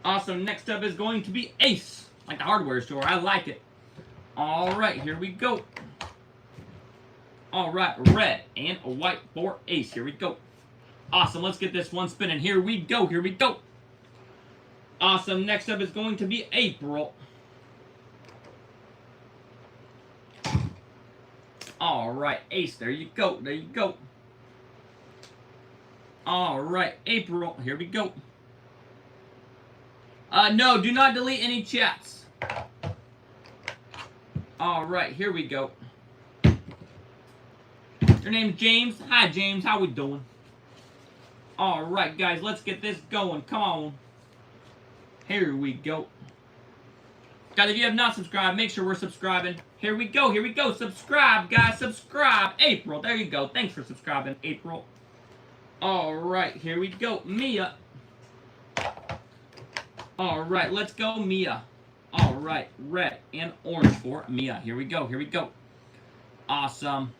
Awesome. Next up is going to be Ace, like the hardware store. I like it. All right, here we go. All right, red and a white for Ace. Here we go. Awesome. Let's get this one spinning. Here we go. Here we go. Awesome. Next up is going to be April. All right, Ace. There you go. There you go. All right, April. Here we go. No, do not delete any chats. All right, here we go. Your name's James. Hi, James. How we doing? All right, guys, let's get this going. Come on. Here we go. Guys, if you have not subscribed, make sure we're subscribing. Here we go. Here we go. Subscribe, guys. Subscribe. April. There you go. Thanks for subscribing, April. All right, here we go. Mia. All right, let's go, Mia. All right, red and orange for Mia. Here we go. Here we go. Awesome.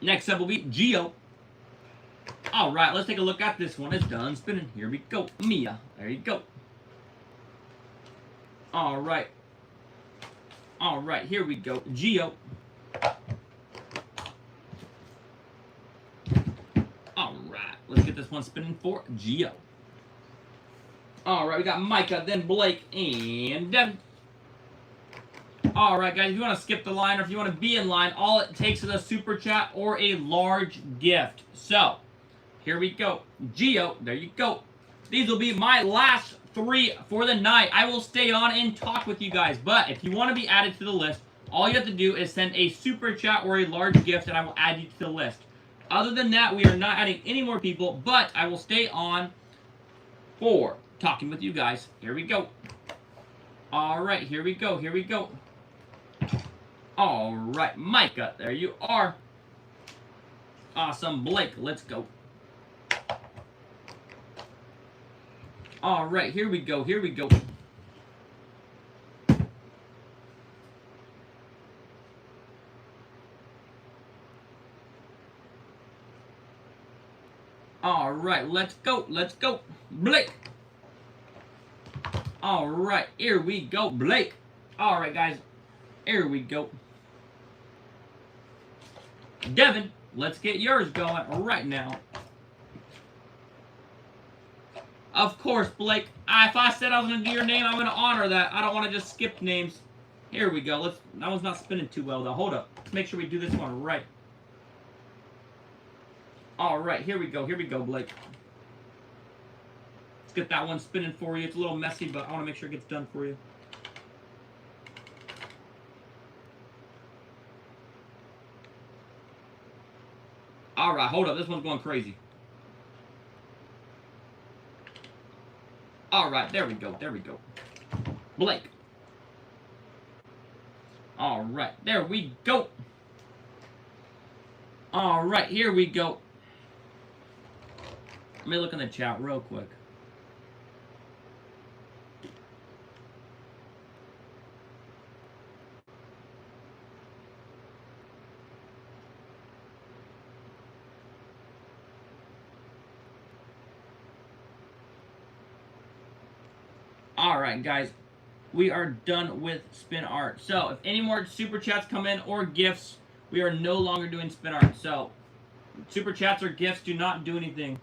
Next up will be Geo. All right, let's take a look at this one. It's done spinning. Here we go. Mia. There you go. All right. All right, here we go. Geo. All right, let's get this one spinning for Geo. All right, we got Micah, then Blake, and Devin. All right, guys, if you want to skip the line or if you want to be in line, all it takes is a super chat or a large gift. So, here we go. Geo, there you go. These will be my last 3 for the night. I will stay on and talk with you guys, but if you want to be added to the list, all you have to do is send a super chat or a large gift, and I will add you to the list. Other than that, we are not adding any more people, but I will stay on for talking with you guys. Here we go. All right, here we go. Here we go. All right, Micah, there you are. Awesome, Blake, let's go. All right, here we go. Here we go. All right, let's go. Let's go. Blake. All right, here we go, Blake. All right, guys, here we go. Devin, let's get yours going right now. Of course, Blake. If I said I was going to do your name, I'm going to honor that. I don't want to just skip names. Here we go. That one's not spinning too well, though. Hold up. Let's make sure we do this one right. All right, here we go. Here we go, Blake. Let's get that one spinning for you. It's a little messy, but I want to make sure it gets done for you. All right, hold up. This one's going crazy. All right, there we go. There we go. Blake. All right, there we go. All right, here we go. Let me look in the chat real quick. All right, guys, we are done with spin art. So if any more super chats come in or gifts, we are no longer doing spin art. So super chats or gifts do not do anything.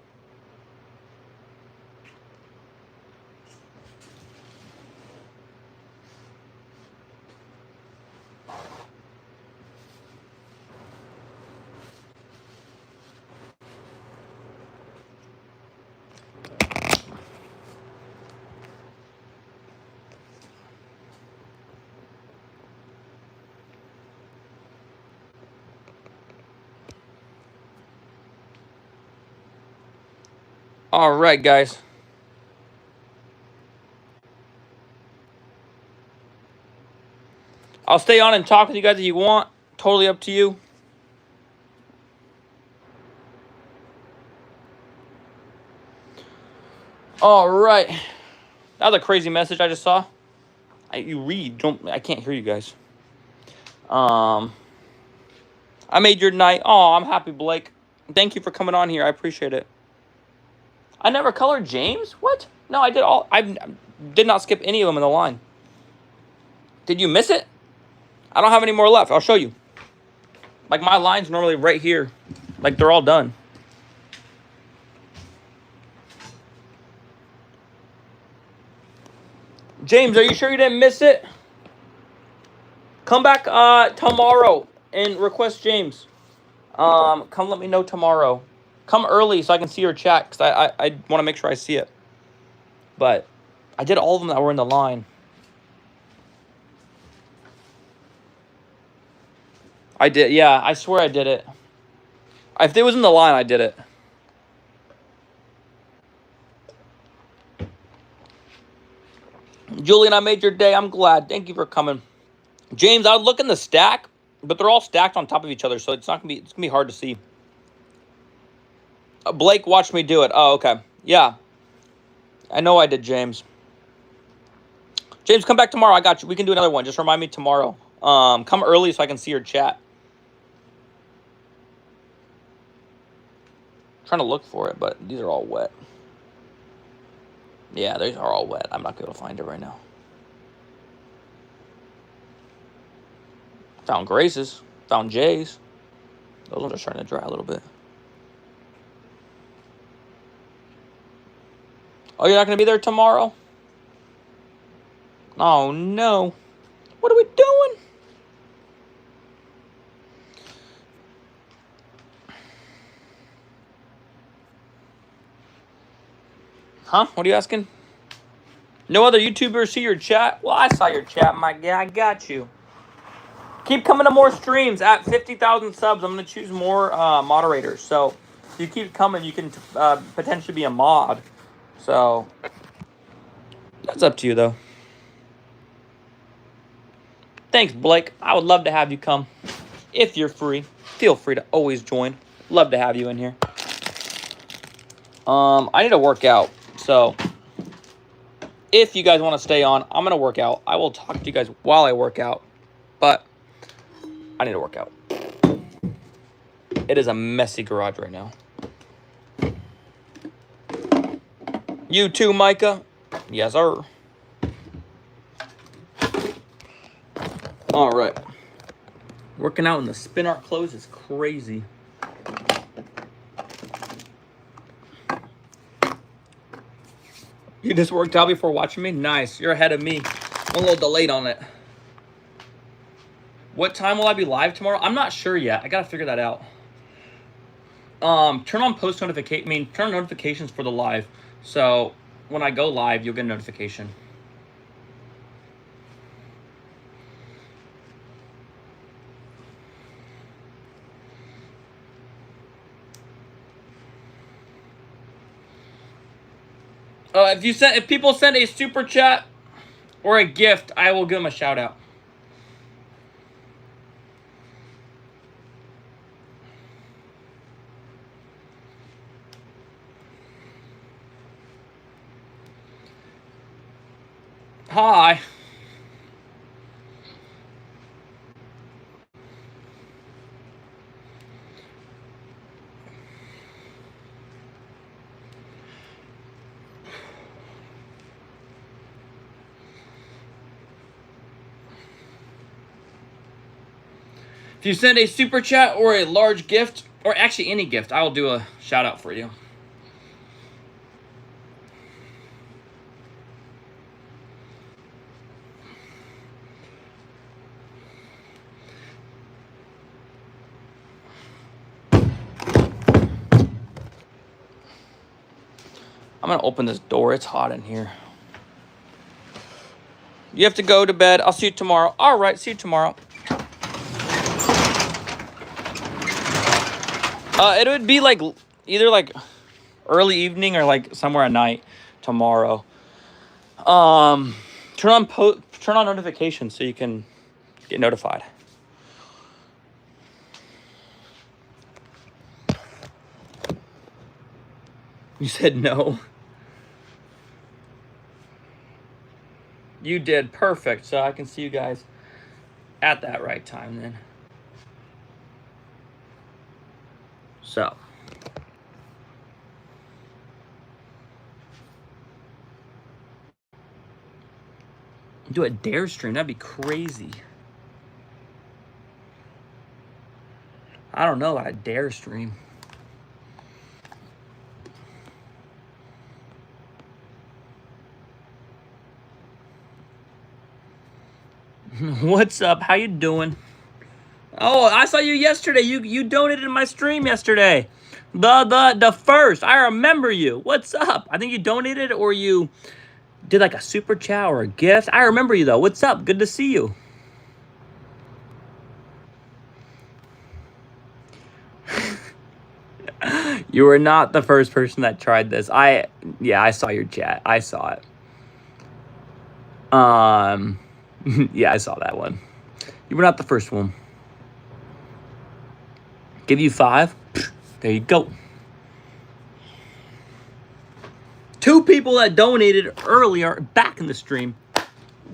All right, guys. I'll stay on and talk with you guys if you want. Totally up to you. All right. That was a crazy message I just saw. You read. Don't. I can't hear you guys. I made your night. Oh, I'm happy, Blake. Thank you for coming on here. I appreciate it. I never colored James? What? No, I did all. I did not skip any of them in the line. Did you miss it? I don't have any more left. I'll show you. Like, my line's normally right here. Like, they're all done. James, are you sure you didn't miss it? Come back tomorrow and request James. Come let me know tomorrow. Come early so I can see your chat, because I want to make sure I see it. But I did all of them that were in the line. I did, yeah. I swear I did it. If it was in the line, I did it. Julian, I made your day. I'm glad. Thank you for coming. James, I would look in the stack, but they're all stacked on top of each other, so it's not gonna be. It's gonna be hard to see. Blake watched me do it. Oh, okay. Yeah. I know I did, James. James, come back tomorrow. I got you. We can do another one. Just remind me tomorrow. Come early so I can see your chat. I'm trying to look for it, but these are all wet. Yeah, these are all wet. I'm not going to find it right now. Found Grace's. Found Jay's. Those ones are starting to dry a little bit. Oh, you're not going to be there tomorrow? Oh, no. What are we doing? Huh? What are you asking? No other YouTubers see your chat? Well, I saw your chat, my guy. I got you. Keep coming to more streams. At 50,000 subs, I'm going to choose more moderators. So, if you keep coming, you can potentially be a mod. So, that's up to you, though. Thanks, Blake. I would love to have you come. If you're free, feel free to always join. Love to have you in here. I need to work out. So, if you guys want to stay on, I'm going to work out. I will talk to you guys while I work out. But I need to work out. It is a messy garage right now. You too, Micah? Yes, sir. All right. Working out in the spin art clothes is crazy. You just worked out before watching me? Nice. You're ahead of me. I'm a little delayed on it. What time will I be live tomorrow? I'm not sure yet. I gotta figure that out. Turn on post notification. Turn on notifications for the live. So when I go live, you'll get a notification. If people send a super chat or a gift, I will give them a shout out. Hi. If you send a super chat or a large gift, or actually any gift, I will do a shout out for you. I'm going to open this door. It's hot in here. You have to go to bed. I'll see you tomorrow. All right, see you tomorrow. It would be like either like early evening or like somewhere at night tomorrow. Turn on notifications so you can get notified. You said no. You did perfect, so I can see you guys at that right time then. So. Do a dare stream, that'd be crazy. I don't know, a dare stream. What's up? How you doing? Oh, I saw you yesterday. You donated in my stream yesterday. The first. I remember you. What's up? I think you donated or you did like a super chat or a gift. I remember you though. What's up? Good to see you. You were not the first person that tried this. Yeah, I saw your chat. I saw it. Yeah, I saw that one. You were not the first one. Give you 5. There you go. 2 people that donated earlier back in the stream.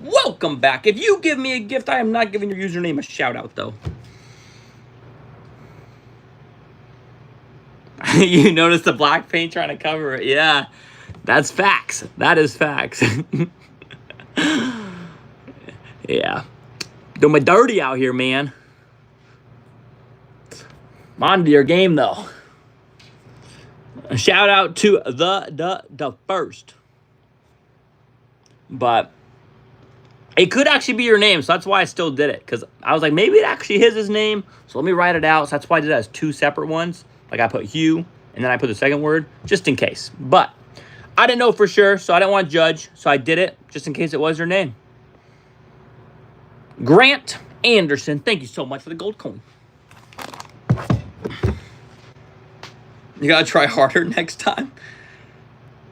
Welcome back. If you give me a gift, I am not giving your username a shout out though. You notice the black paint trying to cover it. Yeah, that's facts. That is facts. Yeah. Doing my dirty out here, man. I'm on to your game though. A shout out to the first. But it could actually be your name, so that's why I still did it. Because I was like, maybe it actually is his name. So let me write it out. So that's why I did it as 2 separate ones. Like I put Hugh, and then I put the second word, just in case. But I didn't know for sure, so I didn't want to judge. So I did it, just in case it was your name. Grant Anderson, thank you so much for the gold coin. You gotta try harder next time.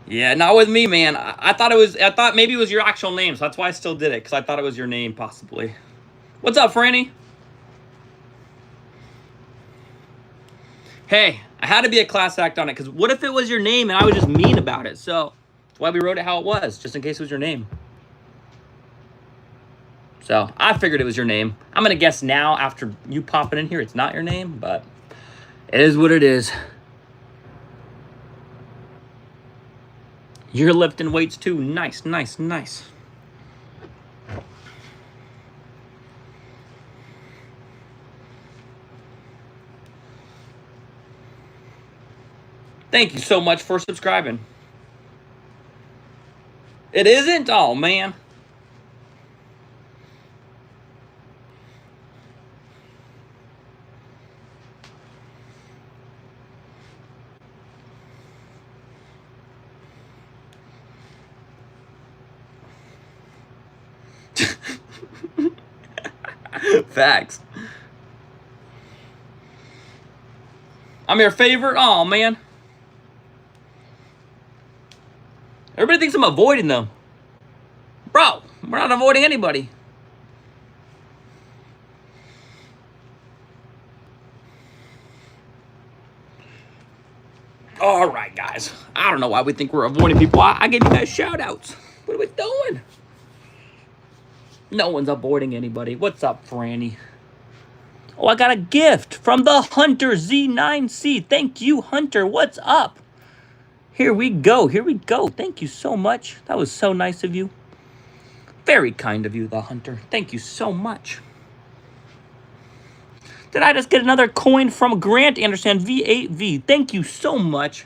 Yeah, not with me, man. I thought maybe it was your actual name, so that's why I still did it, because I thought it was your name, possibly. What's up, Franny? Hey, I had to be a class act on it, because what if it was your name and I was just mean about it? So that's why we wrote it how it was, just in case it was your name. So I figured it was your name. I'm going to guess now, after you popping in here, it's not your name, but it is what it is. You're lifting weights too. Nice, nice, nice. Thank you so much for subscribing. It isn't? Oh, man. Facts. I'm your favorite? Oh, man. Everybody thinks I'm avoiding them. Bro, we're not avoiding anybody. All right, guys. I don't know why we think we're avoiding people. I gave you guys shout outs. What are we doing? No one's avoiding anybody. What's up, Franny? Oh, I got a gift from the Hunter Z9C. Thank you, Hunter. What's up? Here we go. Here we go. Thank you so much. That was so nice of you. Very kind of you, the Hunter. Thank you so much. Did I just get another coin from Grant Anderson V8V? Thank you so much.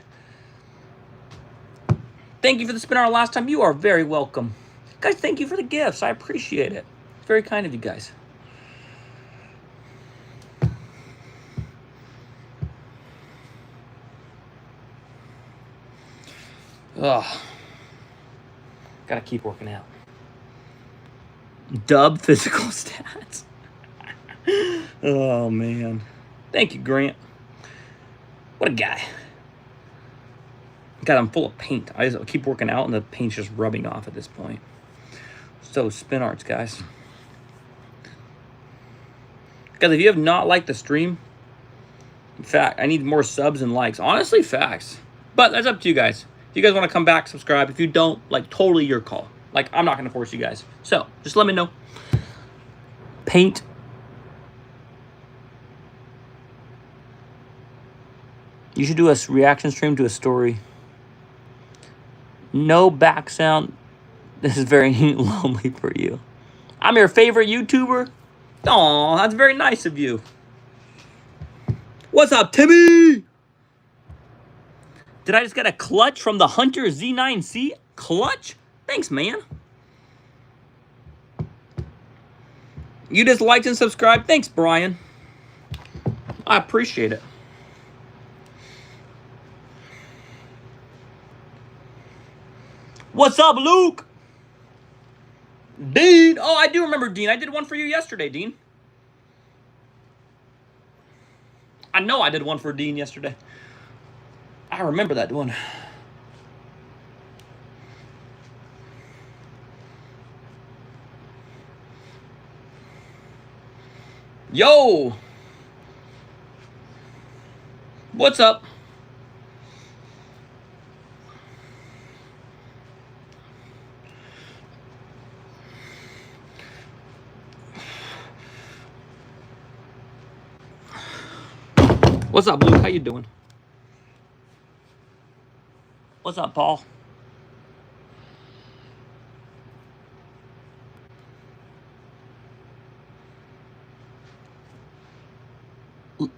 Thank you for the spin our last time. You are very welcome. Guys, thank you for the gifts. I appreciate it. It's very kind of you guys. Ugh. Gotta keep working out. Dub physical stats. Oh, man. Thank you, Grant. What a guy. God, I'm full of paint. I just keep working out and the paint's just rubbing off at this point. So, spin arts, guys. Guys, if you have not liked the stream, in fact, I need more subs and likes. Honestly, facts. But that's up to you guys. If you guys want to come back, subscribe. If you don't, like, totally your call. Like, I'm not going to force you guys. So, just let me know. Paint. You should do a reaction stream to a story. No back sound. This is very lonely for you. I'm your favorite YouTuber. Aw, that's very nice of you. What's up, Timmy? Did I just get a clutch from the Hunter Z9C? Clutch? Thanks, man. You just liked and subscribed? Thanks, Brian. I appreciate it. What's up, Luke? Dean. Oh, I do remember Dean. I did one for you yesterday, Dean. I know I did one for Dean yesterday. I remember that one. Yo! What's up? What's up, Luke? How you doing? What's up, Paul?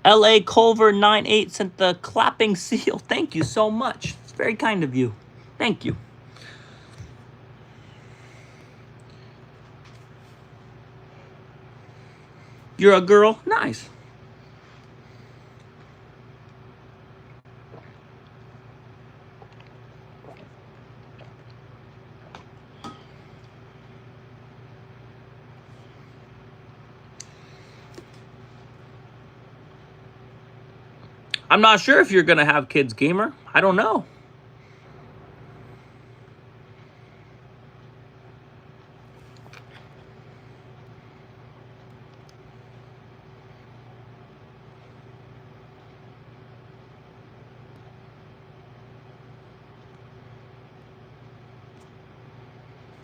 LA Culver 98 sent the clapping seal. Thank you so much. It's very kind of you. Thank you. You're a girl? Nice. I'm not sure if you're going to have kids, gamer. I don't know.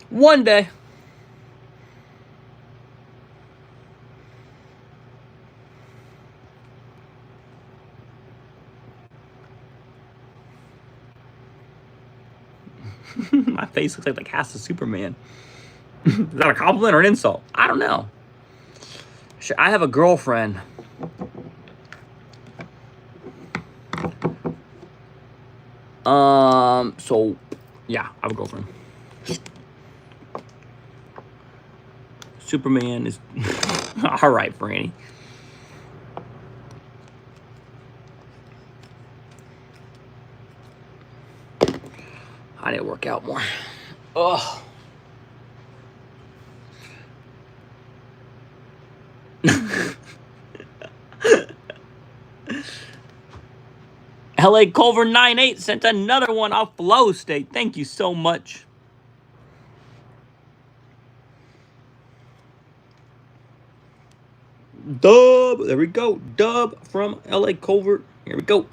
One day. My face looks like the cast of Superman. Is that a compliment or an insult? I don't know. I have a girlfriend. So, yeah, I have a girlfriend. Superman is... All right, Franny. I need to work out more. Ugh. LA Culver 98 sent another one off Flow State. Thank you so much. Dub. There we go. Dub from LA Culver. Here we go.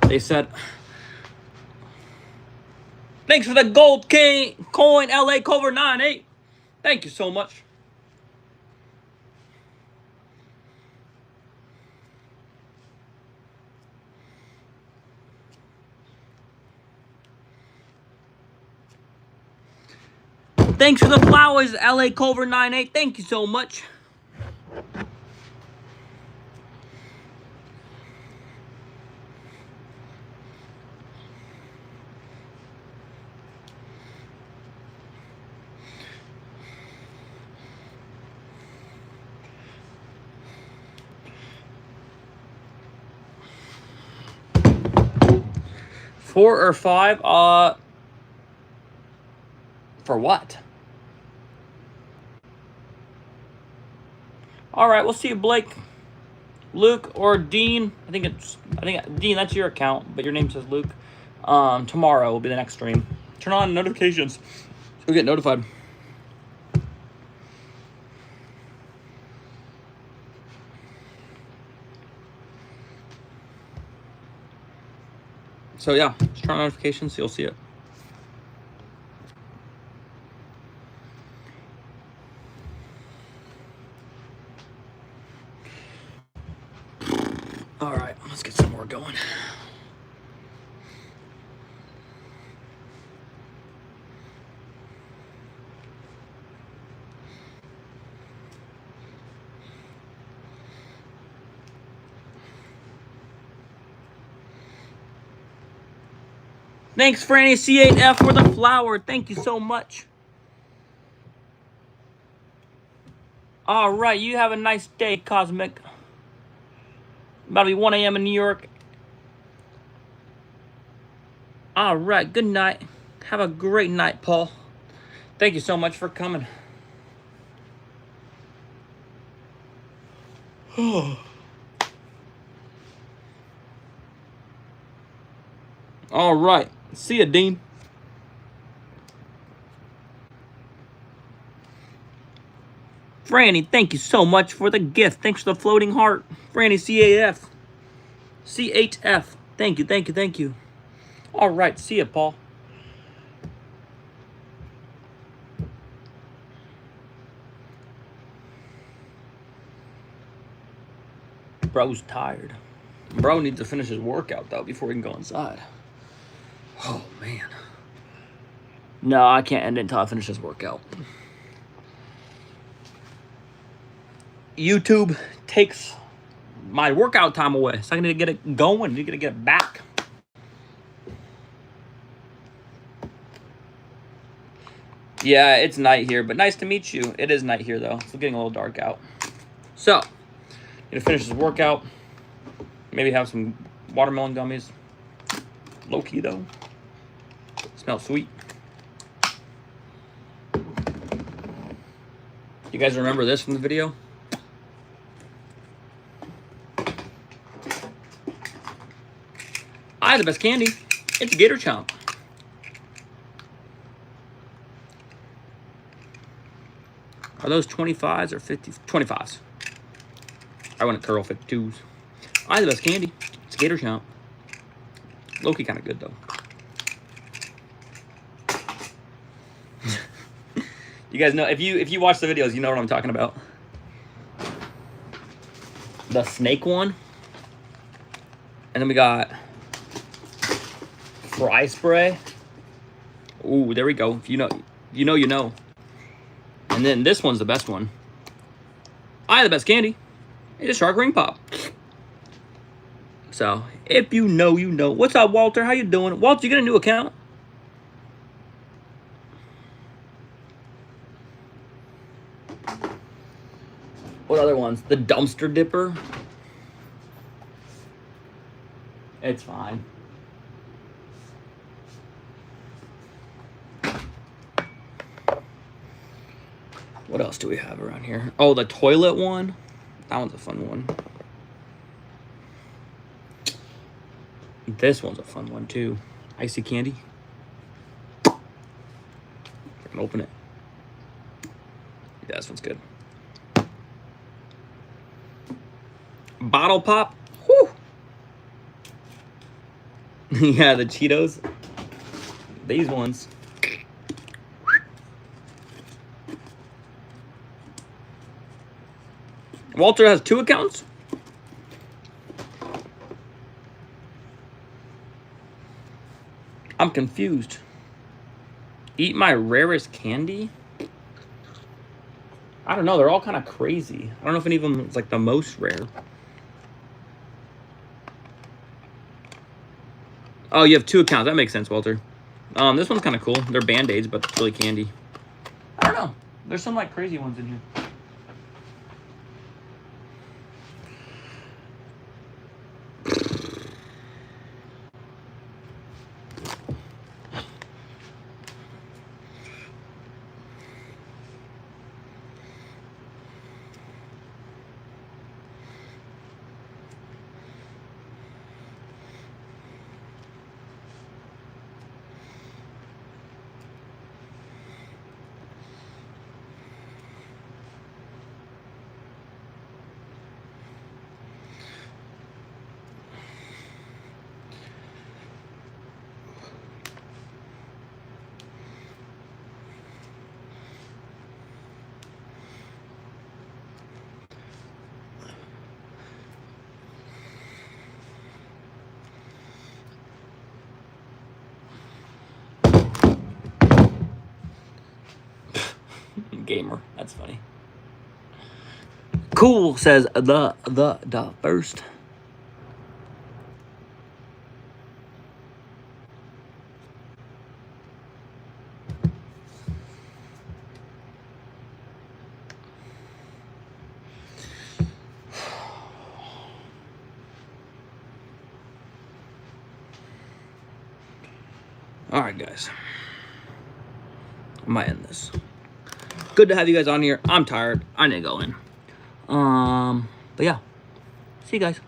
They said, thanks for the gold coin, LA Culver 98. Thank you so much. Thanks for the flowers, LA Culver 98. Thank you so much. Four or five? For what? All right, we'll see you, Blake. Luke or Dean. I think Dean, that's your account, but your name says Luke. Tomorrow will be the next stream. Turn on notifications. You'll get notified. So yeah, just turn on notifications so you'll see it. All right, let's get some more going. Thanks, Franny C8F, for the flower. Thank you so much. All right, you have a nice day, Cosmic. About to be 1 a.m. in New York. All right, good night. Have a great night, Paul. Thank you so much for coming. All right. See ya, Dean. Franny, thank you so much for the gift. Thanks for the floating heart. Franny, C8F. C8F. Thank you, thank you, thank you. All right. See ya, Paul. Bro's tired. Bro needs to finish his workout, though, before he can go inside. Oh, man. No, I can't end it until I finish this workout. YouTube takes my workout time away, so I need to get it going. I need to get it back. Yeah, it's night here, but nice to meet you. It is night here, though. It's getting a little dark out. So, gonna finish this workout. Maybe have some watermelon gummies. Low key, though. Smells sweet. You guys remember this from the video? I the best candy. It's Gator Chomp. Are those 25s or 50s? 25s. I want to curl 52s. I the best candy. It's Gator Chomp. Low-key kind of good, though. You guys know, if you watch the videos, you know what I'm talking about. The snake one. And then we got fry spray. Ooh, there we go. If you know, you know, you know. And then this one's the best one. I the best candy. It's a shark ring pop. So, if you know, you know. What's up, Walter? How you doing? Walter, you got a new account? What other ones? The dumpster dipper. It's fine. What else do we have around here? Oh, the toilet one. That one's a fun one. This one's a fun one, too. Icy candy. I can open it. Yeah, this one's good. Bottle pop. Whew. Yeah, the Cheetos. These ones. Walter has 2 accounts? I'm confused. Eat my rarest candy? I don't know. They're all kind of crazy. I don't know if any of them is like the most rare. Oh, you have 2 accounts. That makes sense, Walter. This one's kind of cool. They're Band-Aids, but it's really candy. I don't know. There's some like crazy ones in here. gamer. That's funny. Cool says the first. Alright, guys. I might end this. Good to have you guys on here. I'm tired. I need to go in. But yeah. See you guys.